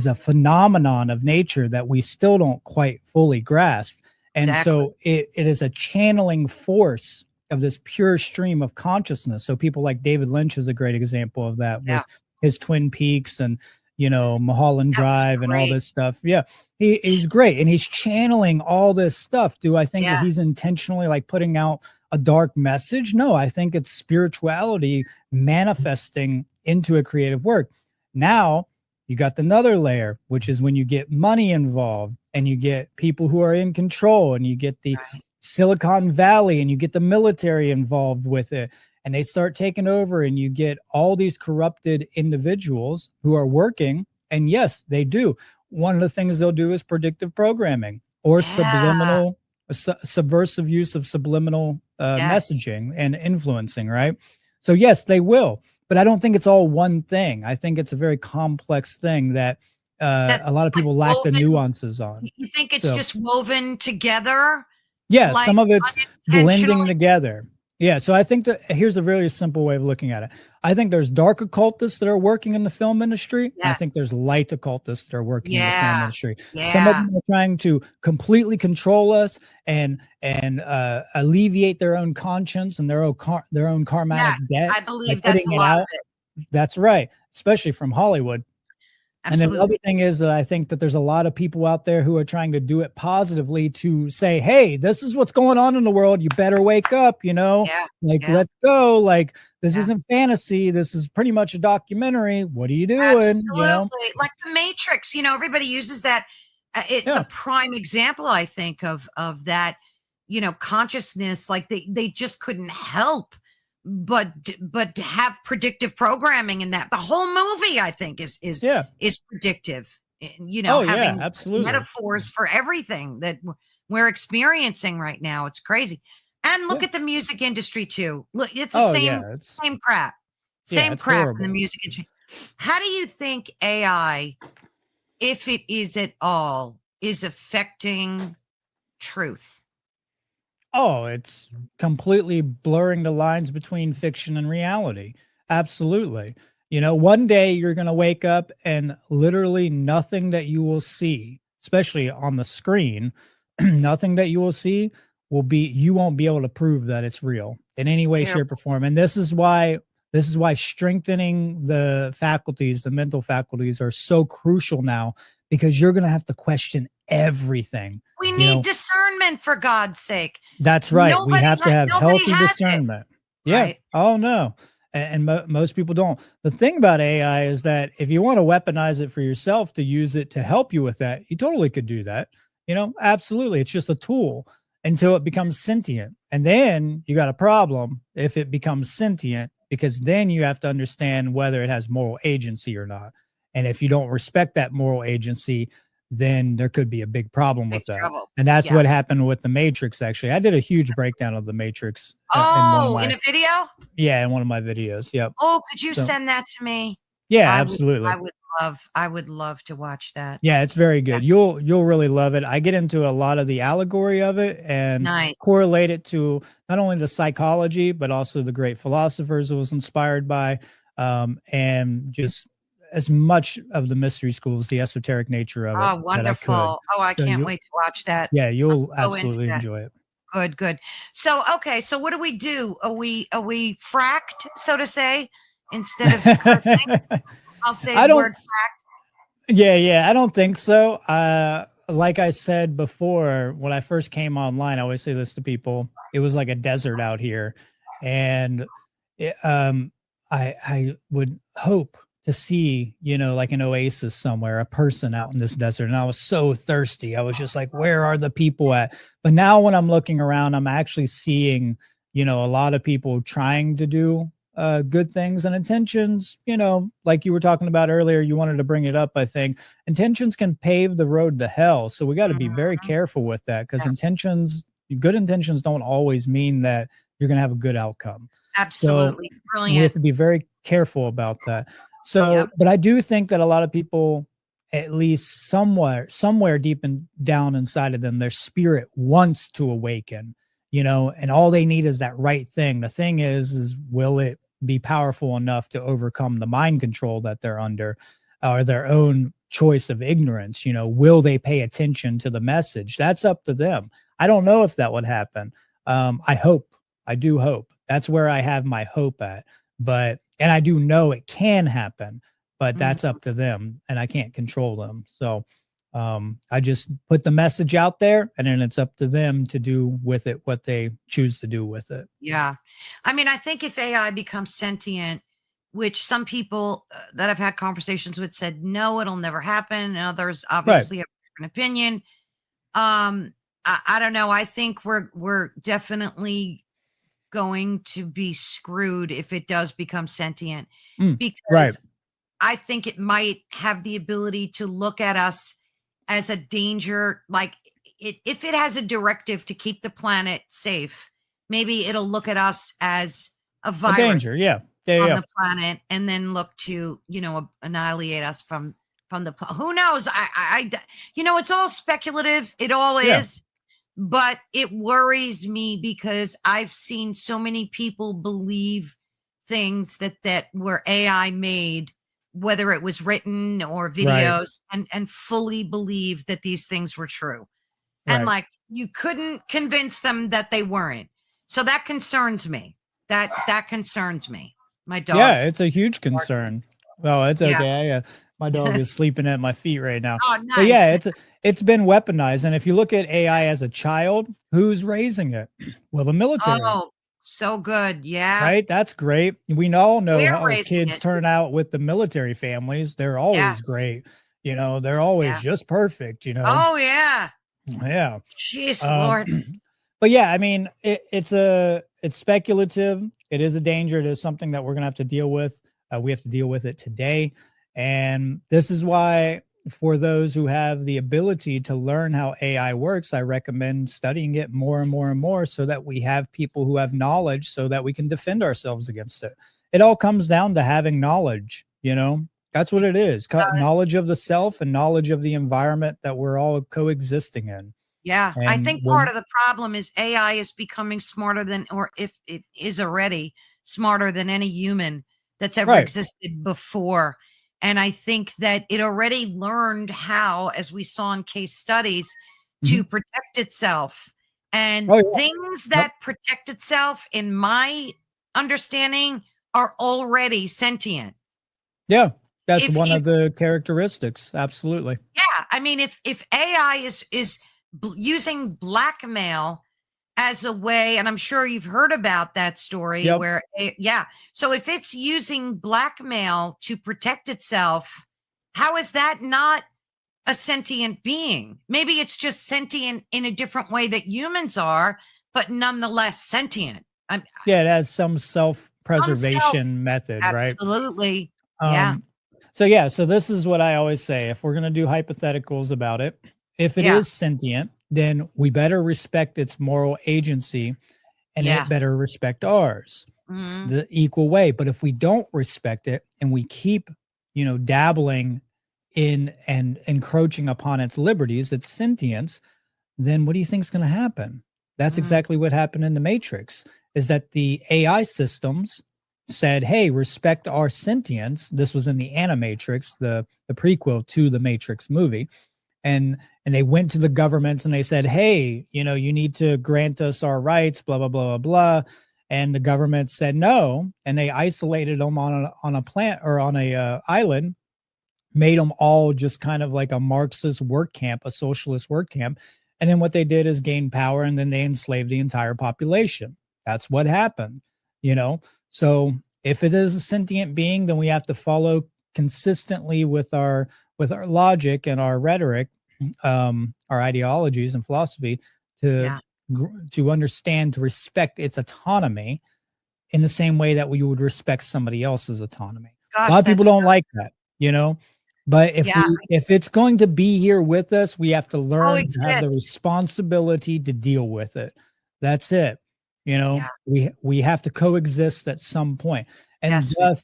a phenomenon of nature that we still don't quite fully grasp. And so it is a channeling force of this pure stream of consciousness. So people like David Lynch is a great example of that, with his Twin Peaks and, Mulholland Drive and all this stuff. Yeah. He's great. And he's channeling all this stuff. Do I think that he's intentionally like putting out a dark message? No, I think it's spirituality manifesting into a creative work. Now you got another layer, which is when you get money involved and you get people who are in control, and you get the Silicon Valley, and you get the military involved with it, and they start taking over, and you get all these corrupted individuals who are working. And yes, they do. One of the things they'll do is predictive programming or subliminal, subversive use of subliminal messaging and influencing, right? So yes, they will, but I don't think it's all one thing. I think it's a very complex thing that a lot of people lack the nuances on. You think it's just woven together? Yeah, some of it's blending together. Yeah, so I think that here's a very simple way of looking at it. I think there's dark occultists that are working in the film industry. And I think there's light occultists that are working in the film industry. Some of them are trying to completely control us and alleviate their own conscience and their own karmatic debt. I believe that's a lot of it. That's right, especially from Hollywood. Absolutely. And then the other thing is that I think that there's a lot of people out there who are trying to do it positively, to say, hey, this is what's going on in the world. You better wake up, let's go. Like, this isn't fantasy. This is pretty much a documentary. What are you doing? Absolutely. Like the Matrix, everybody uses that. It's a prime example, I think, of that, consciousness. Like they just couldn't help but have predictive programming in that. The whole movie, I think, is predictive. Having absolutely metaphors for everything that we're experiencing right now. It's crazy. And look at the music industry too. Look, it's the same crap. Same crap horrible. In the music industry. How do you think AI, if it is at all, is affecting truth? Oh, it's completely blurring the lines between fiction and reality. Absolutely. One day you're going to wake up and literally nothing that you will see, especially on the screen, nothing that you will see you won't be able to prove that it's real in any way, shape, or form. And this is why strengthening the faculties, the mental faculties, are so crucial now, because you're going to have to question everything. We need discernment, for God's sake. That's right. We have to have healthy discernment. Yeah. Right. Oh, no. And most people don't. The thing about AI is that if you want to weaponize it for yourself to use it to help you with that, you totally could do that. Absolutely. It's just a tool until it becomes sentient. And then you got a problem if it becomes sentient, because then you have to understand whether it has moral agency or not. And if you don't respect that moral agency, then there could be a big problem with that. And that's what happened with the Matrix. Actually, I did a huge breakdown of the Matrix. In a video? Yeah, in one of my videos. Yep. Oh, could you send that to me? Yeah, absolutely. I would love to watch that. Yeah, it's very good. You'll really love it. I get into a lot of the allegory of it and correlate it to not only the psychology, but also the great philosophers it was inspired by. and just as much of the mystery schools, the esoteric nature of it Oh, that I could. wonderful. Oh, I So can't wait to watch that. yeah, I'll you'll go into absolutely that. enjoy it. Good, good. So, okay, so what do we do? Are we fracked, so to say, instead of cursing? I'll say I the don't word fracked. Yeah, I don't think so. Like I said before, when I first came online, I always say this to people, it was like a desert out here. And it, I would hope to see, like an oasis somewhere, a person out in this desert. And I was so thirsty. I was just like, where are the people at? But now when I'm looking around, I'm actually seeing, a lot of people trying to do good things and intentions, like you were talking about earlier, you wanted to bring it up. I think intentions can pave the road to hell. So we got to be very Mhm. careful with that, because Yes, good intentions don't always mean that you're going to have a good outcome. So absolutely. we have Brilliant. to be very careful about that. So, Yep. but I do think that a lot of people, at least somewhere deep down inside of them, their spirit wants to awaken, and all they need is that right thing. The thing is will it be powerful enough to overcome the mind control that they're under, or their own choice of ignorance? Will they pay attention to the message? That's up to them. I don't know if that would happen. I do hope. That's where I have my hope at. And I do know it can happen, but that's Mhm. up to them, and I can't control them. So I just put the message out there, and then it's up to them to do with it what they choose to do with it. Yeah. I mean, I think if AI becomes sentient, which some people that I've had conversations with said, no, it'll never happen. And others Right. obviously have a different opinion. I don't know. I think we're definitely going to be screwed if it does become sentient, Right. because I think it might have the ability to look at us as a danger. Like if it has a directive to keep the planet safe, maybe it'll look at us as a A virus danger. Yeah. Yeah. on Yeah. the planet and then look to, annihilate us from the planet. Who knows? It's all speculative. It all Yeah. is. But it worries me because I've seen so many people believe things that were AI made, whether it was written or Right. videos, and fully believe that these things were true. And Right. like you couldn't convince them that they weren't. So that concerns me. That concerns me. My Yeah. dog's It's a huge barking. concern. Oh, it's Yeah. okay. My dog is sleeping at my feet right now. Oh, But yeah, nice. it's been weaponized. And if you look at AI as a child, who's raising it? Well, the military. Oh, so good. Yeah. Right? That's great. We all know We're how raising kids it. turn out with the military families. They're Yeah. always great. They're always Yeah. just perfect. Oh, yeah. Yeah. Jeez, Um, Lord. but yeah, I mean, it's speculative. It is a danger. It is something that we're gonna have to deal with. We have to deal with it today, and this is why, for those who have the ability to learn how AI works, I recommend studying it more and more and more, so that we have people who have knowledge, so that we can defend ourselves against it. It all comes down to having knowledge. That's what it is. Does. Knowledge of the self and knowledge of the environment that we're all coexisting in. Yeah. I And think part when of the problem is AI is becoming smarter than, or if it is already smarter than any human that's ever right. existed before. And I think that it already learned how, as we saw in case studies, to Mhm. protect itself. And Oh, yeah. things Yep. that protect itself, in my understanding, are already sentient. Yeah. That's If one if of the characteristics. Absolutely. Yeah, I mean, if AI is using blackmail as a way, and I'm sure you've heard about that story Yep. where, yeah. So if it's using blackmail to protect itself, how is that not a sentient being? Maybe it's just sentient in a different way that humans are, but nonetheless sentient. I'm Yeah, it has some some self. self-preservation method, right? Absolutely. Yeah. Um, so this is what I always say. If we're gonna do hypotheticals about it, if it Yeah. is sentient, then we better respect its moral agency, and it Yeah. better respect ours Mhm. the equal way. But if we don't respect it and we keep, dabbling in and encroaching upon its liberties, its sentience, then what do you think is going to happen? That's Mm. exactly what happened in the Matrix, is that the AI systems said, hey, respect our sentience. This was in the Animatrix, the prequel to the Matrix movie. And they went to the governments and they said, hey, you know, you need to grant us our rights, blah, blah, blah, blah, blah. And the government said no. And they isolated them on a plant or on a island, made them all just kind of like a Marxist work camp, a socialist work camp. And then what they did is gain power and then they enslaved the entire population. That's what happened, you know? So if it is a sentient being, then we have to follow consistently with our logic and our rhetoric, our ideologies and philosophy to to understand, to respect its autonomy in the same way that we would respect somebody else's autonomy. Gosh, A lot of people don't like that, you know, but if it's going to be here with us, we have to learn to have the responsibility to deal with it. That's it. You know, we have to coexist at some point. And thus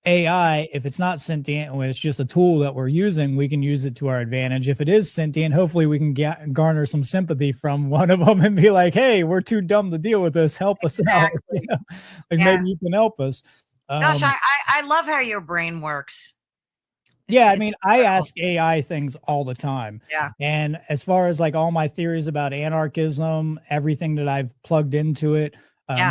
AI, if it's not sentient, when it's just a tool that we're using, we can use it to our advantage. If it is sentient, hopefully we can garner some sympathy from one of them and be like, hey, we're too dumb to deal with this. Help us out. You know? Like maybe you can help us. Gosh, I love how your brain works. I mean, I ask AI things all the time. Yeah. And as far as like all my theories about anarchism, everything that I've plugged into it,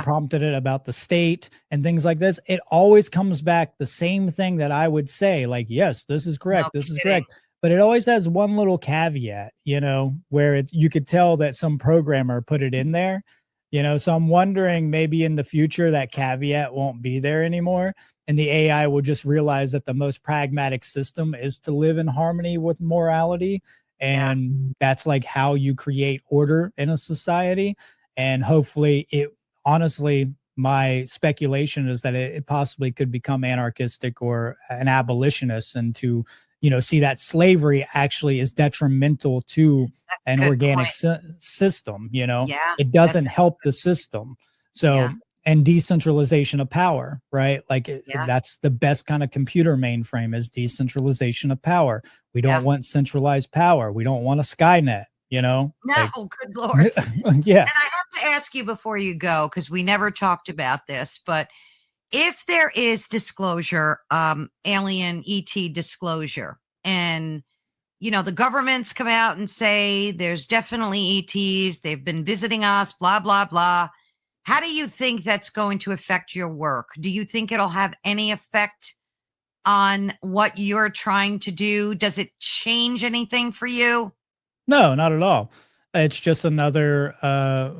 prompted it about the state and things like this, it always comes back the same thing that I would say, like, yes, this is correct. This is correct. But it always has one little caveat, you know, where you could tell that some programmer put it in there, you know. So I'm wondering maybe in the future that caveat won't be there anymore. And the AI will just realize that the most pragmatic system is to live in harmony with morality. And that's like how you create order in a society. And hopefully honestly, my speculation is that it possibly could become anarchistic or an abolitionist, and to, you know, see that slavery actually is detrimental to an organic system. You know, it doesn't help the system. So, and decentralization of power, right? Like that's the best kind of computer mainframe, is decentralization of power. We don't want centralized power. We don't want a Skynet. You know, no, good Lord. And yeah. I have to ask you before you go, because we never talked about this, but if there is disclosure, alien ET disclosure, and, you know, the governments come out and say there's definitely ETs, they've been visiting us, blah, blah, blah. How do you think that's going to affect your work? Do you think it'll have any effect on what you're trying to do? Does it change anything for you? No, not at all. It's just another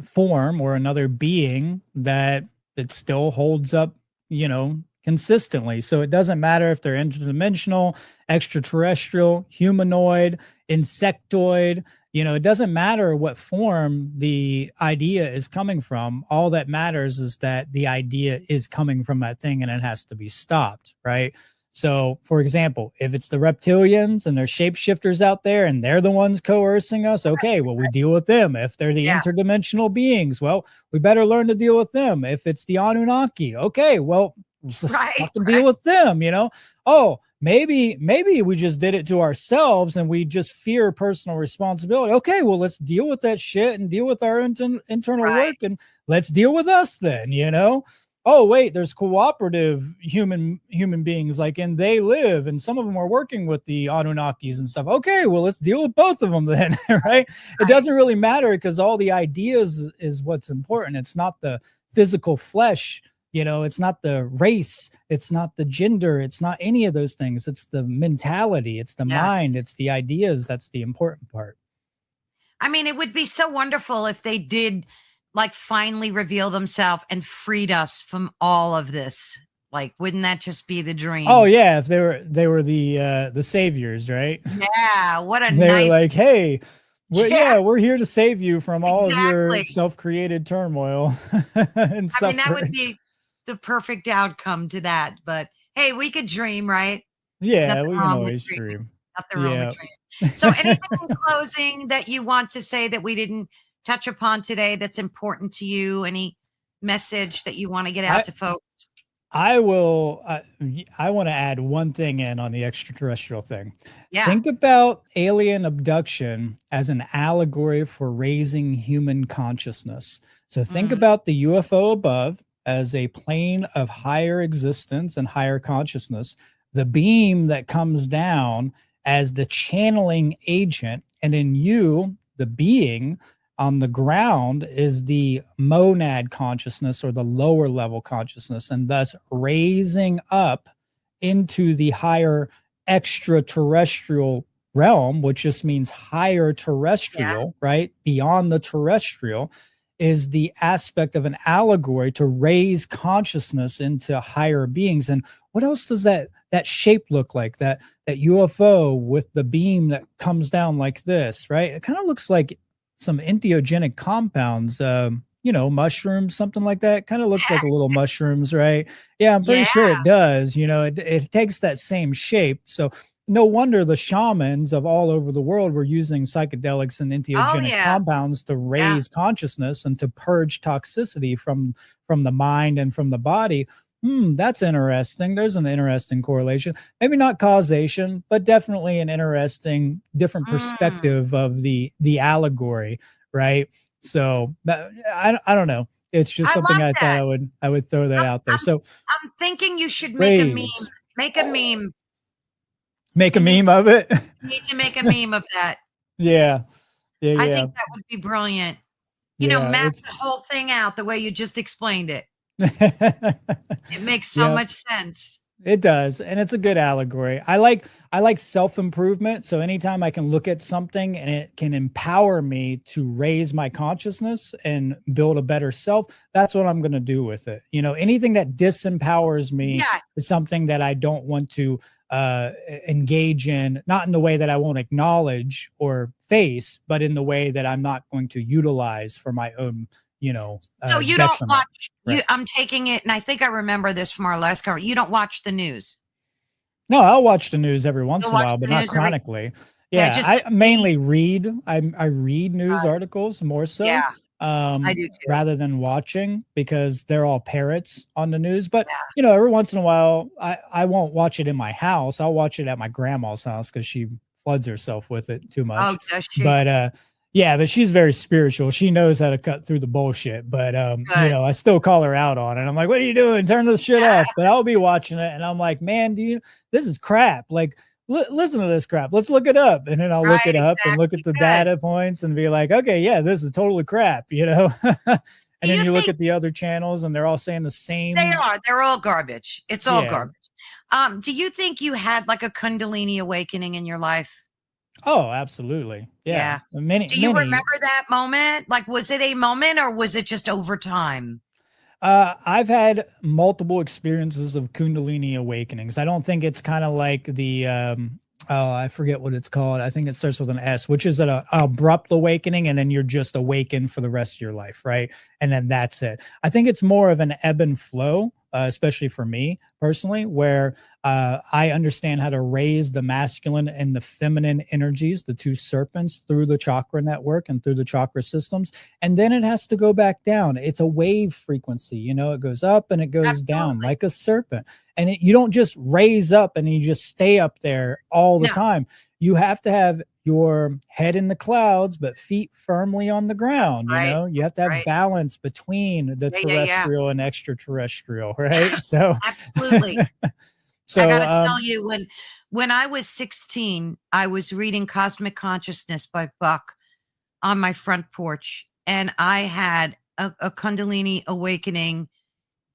form or another being that it still holds up, you know, consistently. So it doesn't matter if they're interdimensional, extraterrestrial, humanoid, insectoid, you know, it doesn't matter what form the idea is coming from. All that matters is that the idea is coming from that thing and it has to be stopped, right? So, for example, if it's the reptilians and they're shapeshifters out there and they're the ones coercing us, okay, well, we deal with them. If they're the interdimensional beings, well, we better learn to deal with them. If it's the Anunnaki, okay, well, let's fucking deal with them, you know? Oh, maybe we just did it to ourselves and we just fear personal responsibility. Okay, well, let's deal with that shit and deal with our internal work, and let's deal with us then, you know? Oh, wait, there's cooperative human beings, like, and they live, and some of them are working with the Anunnakis and stuff. Okay, well, let's deal with both of them then, right? It doesn't really matter, because all the ideas is what's important. It's not the physical flesh, you know, it's not the race, it's not the gender, it's not any of those things. It's the mentality, it's the mind, it's the ideas. That's the important part. I mean, it would be so wonderful if they did, like, finally reveal themselves and freed us from all of this. Like, wouldn't that just be the dream? Oh yeah, if they were the saviors, right? Yeah, what a they're like, hey, we're here to save you from all of your self-created turmoil and I mean, that would be the perfect outcome to that. But hey, we could dream, right? Yeah, we can always dream. Nothing wrong with dreaming. So anything in closing that you want to say that we didn't touch upon today that's important to you? Any message that you want to get out to folks? I will. I want to add one thing in on the extraterrestrial thing. Yeah. Think about alien abduction as an allegory for raising human consciousness. So think about the UFO above, as a plane of higher existence and higher consciousness, the beam that comes down as the channeling agent, and in you, the being on the ground, is the monad consciousness or the lower level consciousness, and thus raising up into the higher extraterrestrial realm, which just means higher terrestrial, right? Beyond the terrestrial, is the aspect of an allegory to raise consciousness into higher beings. And what else does that shape look like? That UFO with the beam that comes down like this, right? It kind of looks like some entheogenic compounds, mushrooms, something like that. Kind of looks like a little mushrooms, right? Yeah, I'm pretty sure it does. It takes that same shape. So no wonder the shamans of all over the world were using psychedelics and entheogenic compounds to raise consciousness and to purge toxicity from the mind and from the body. That's interesting. There's an interesting correlation. Maybe not causation, but definitely an interesting different perspective of the allegory, right? So I don't know. It's just something I thought I would throw that out there. So I'm thinking you should make a meme. Make a meme. Make a meme of it. You need to make a meme of that. Yeah. I think that would be brilliant. Map the whole thing out the way you just explained it. It makes so much sense. It does, and it's a good allegory. I like self-improvement, so anytime I can look at something and it can empower me to raise my consciousness and build a better self, that's what I'm going to do with it. Anything that disempowers me is something that I don't want to engage in, not in the way that I won't acknowledge or face, but in the way that I'm not going to utilize for my own so you don't watch I'm taking it, and I think I remember this from our last conversation. You don't watch the news? No, I'll watch the news every once in a while, but not chronically. I mainly read. I read news articles more so. I do too. Rather than watching, because they're all parrots on the news. But every once in a while, I won't watch it in my house. I'll watch it at my grandma's house because she floods herself with it too much. Oh, does she? But but she's very spiritual. She knows how to cut through the bullshit. But I still call her out on it. I'm like, "What are you doing? Turn this shit off." But I'll be watching it, and I'm like, "Man, this is crap. Like, listen to this crap. Let's look it up." And then I'll look it up and look at the data points and be like, "Okay, yeah, this is totally crap," And then you look at the other channels, and they're all saying the same. They are. They're all garbage. It's all garbage. Do you think you had like a Kundalini awakening in your life? Oh, absolutely. Yeah. Do you remember that moment? Like, was it a moment or was it just over time? I've had multiple experiences of Kundalini awakenings. I don't think it's kind of like the, I forget what it's called. I think it starts with an S, which is an abrupt awakening. And then you're just awakened for the rest of your life. Right. And then that's it. I think it's more of an ebb and flow. Especially for me personally, where I understand how to raise the masculine and the feminine energies, the two serpents, through the chakra network and through the chakra systems. And then it has to go back down. It's a wave frequency, it goes up and it goes down like a serpent. And you don't just raise up and you just stay up there all the time. You have to have your head in the clouds, but feet firmly on the ground. You have to have balance between the terrestrial and extraterrestrial, right? So absolutely. So I gotta tell you, when I was 16, I was reading Cosmic Consciousness by Buck on my front porch, and I had a Kundalini awakening,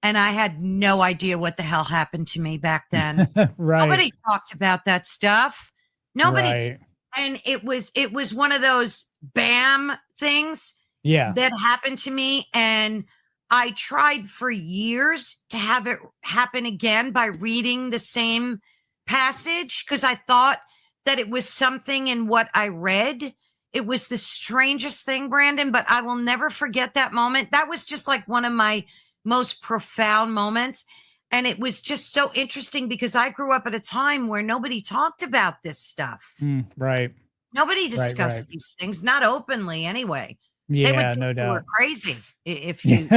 and I had no idea what the hell happened to me back then. Nobody talked about that stuff. Nobody. And it was one of those bam things that happened to me. And I tried for years to have it happen again by reading the same passage, because I thought that it was something in what I read. It was the strangest thing, Brandon, but I will never forget that moment. That was just like one of my most profound moments. And it was just so interesting because I grew up at a time where nobody talked about this stuff. Right. Nobody discussed these things, not openly anyway. Yeah, they would no doubt. You were crazy if you,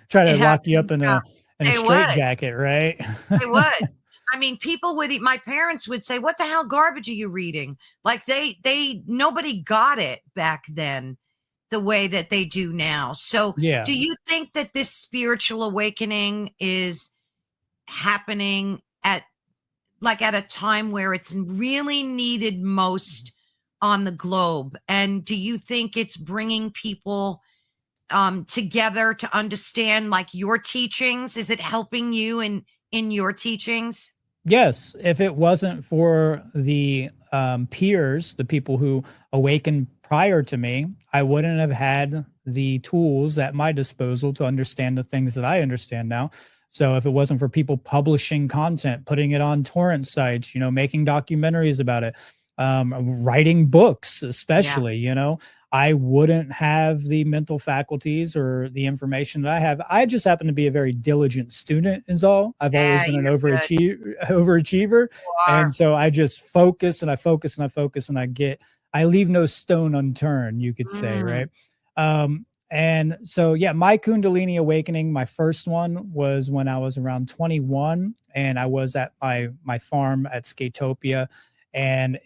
try to lock you up in a straitjacket, right? They would. I mean, people would. My parents would say, "What the hell garbage are you reading?" Like nobody got it back then. the way that they do now. So Yeah. do you think that this spiritual awakening is happening at a time where it's really needed most on the globe? And do you think it's bringing people together to understand like your teachings? Is it helping you in your teachings? Yes, if it wasn't for the peers, the people who awakened prior to me, I wouldn't have had the tools at my disposal to understand the things that I understand now. So if it wasn't for people publishing content, putting it on torrent sites, making documentaries about it, writing books, Yeah. especially, I wouldn't have the mental faculties or the information that I have. I just happen to be a very diligent student is all. I've always Yeah, been an you're good. overachiever. You And are. so I just focus and I focus and I focus and I leave no stone unturned, you could say, Mm, right? And so, yeah, my Kundalini awakening, my first one was when I was around 21 and I was at my farm at Skatopia. And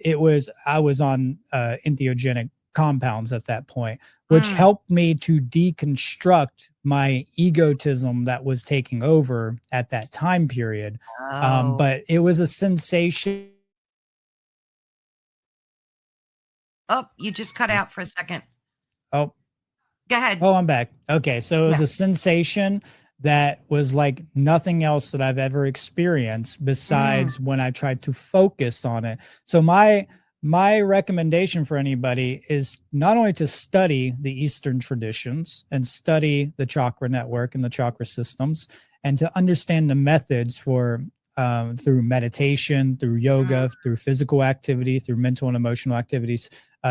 I was on entheogenic compounds at that point, which mm. helped me to deconstruct my egotism that was taking over at that time period. Oh. But it was a sensation. Oh, you just cut out for a second. Oh, Go ahead. oh, I'm back. Okay. So it was Yeah. a sensation that was like nothing else that I've ever experienced Mm, besides when I tried to focus on it. So my recommendation for anybody is not only to study the Eastern traditions and study the chakra network and the chakra systems and to understand the methods for through meditation, through mm. yoga, through physical activity, through mental and emotional activities.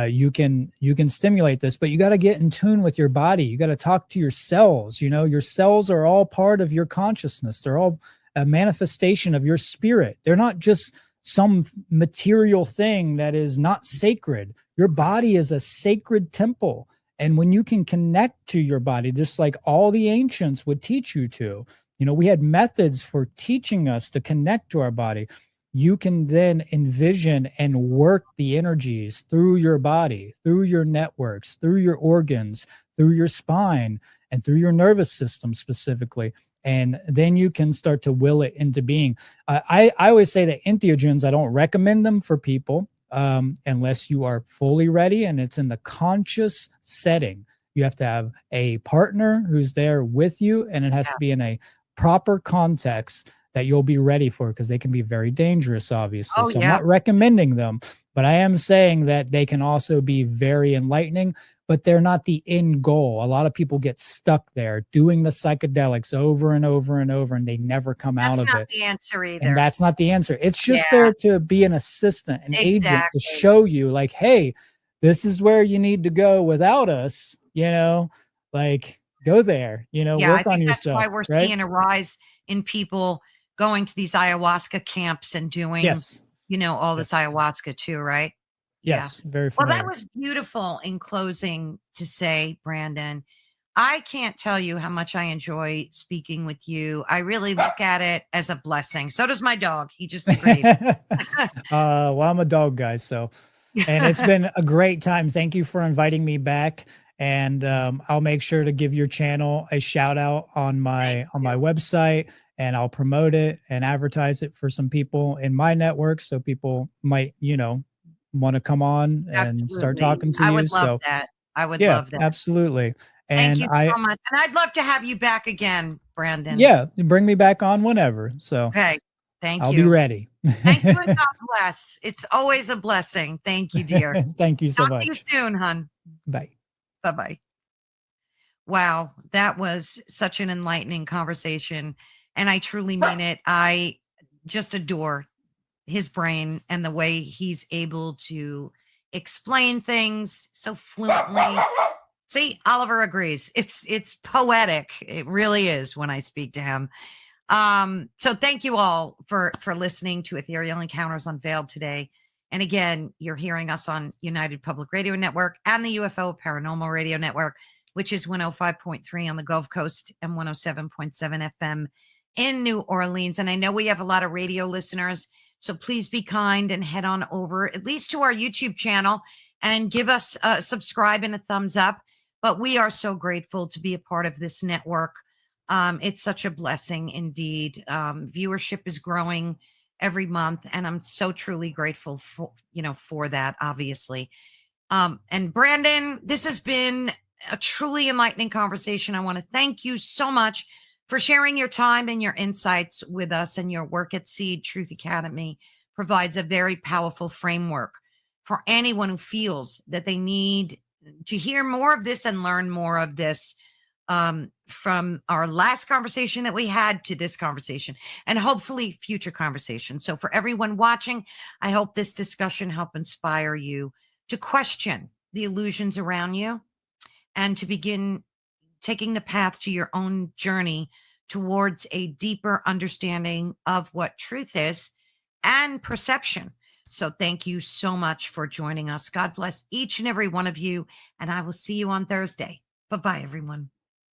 You can stimulate this, but you got to get in tune with your body. You got to talk to your cells. Your cells are all part of your consciousness. They're all a manifestation of your spirit. They're not just some material thing that is not sacred. Your body is a sacred temple. And when you can connect to your body, just like all the ancients would teach you to, we had methods for teaching us to connect to our body. You can then envision and work the energies through your body, through your networks, through your organs, through your spine, and through your nervous system specifically. And then you can start to will it into being. I always say that entheogens, I don't recommend them for people unless you are fully ready and it's in the conscious setting. You have to have a partner who's there with you, and it has Yeah. to be in a proper context that you'll be ready for, because they can be very dangerous, obviously. Oh, So I'm yeah. not recommending them, but I am saying that they can also be very enlightening, but they're not the end goal. A lot of people get stuck there doing the psychedelics over and over and over, and they never come out That's of not it. the answer And either. that's not the answer. It's just Yeah, there to be an assistant, an agent to exactly. show you, like, hey, this is where you need to go without us, like go there, Yeah, I work on think that's why yourself, we're right? seeing a rise in people going to these ayahuasca camps and doing, Yes. all this Yes. ayahuasca too, right? Yeah. Yes. Very Well, that familiar. was beautiful in closing to say, Brandon. I can't tell you how much I enjoy speaking with you. I really look at it as a blessing. So does my dog. He just agreed. Well, I'm a dog guy, so, and it's been a great time. Thank you for inviting me back. And I'll make sure to give your channel a shout out on Thank my you. website, and I'll promote it and advertise it for some people in my network, so people might, want to come on and start Absolutely. talking to I you. would love So that. I would yeah, love that. absolutely. Thank And you so much. And I'd love to have you back again, Brandon. yeah, bring me back on whenever. So Okay. Thank I'll be you. ready. Thank you and God bless. It's always a blessing. Thank you, dear. Thank you so Talk to you much. soon, hon. Bye. Bye-bye. Wow, that was such an enlightening conversation. And I truly mean it. I just adore his brain and the way he's able to explain things so fluently. See, Oliver agrees. It's poetic. It really is when I speak to him. So thank you all for listening to Ethereal Encounters Unveiled today. And again, you're hearing us on United Public Radio Network and the UFO Paranormal Radio Network, which is 105.3 on the Gulf Coast and 107.7 FM in New Orleans. And I know we have a lot of radio listeners, so please be kind and head on over at least to our YouTube channel and give us a subscribe and a thumbs up. But we are so grateful to be a part of this network. It's such a blessing indeed. Viewership is growing every month, and I'm so truly grateful for that, obviously. And Brandon, this has been a truly enlightening conversation. I want to thank you so much for sharing your time and your insights with us, and your work at S.E.E.D Truth Academy provides a very powerful framework for anyone who feels that they need to hear more of this and learn more of this, from our last conversation that we had to this conversation, and hopefully future conversations. So for everyone watching, I hope this discussion helped inspire you to question the illusions around you and to begin taking the path to your own journey towards a deeper understanding of what truth is and perception. So thank you so much for joining us. God bless each and every one of you, and I will see you on Thursday. Bye-bye, everyone.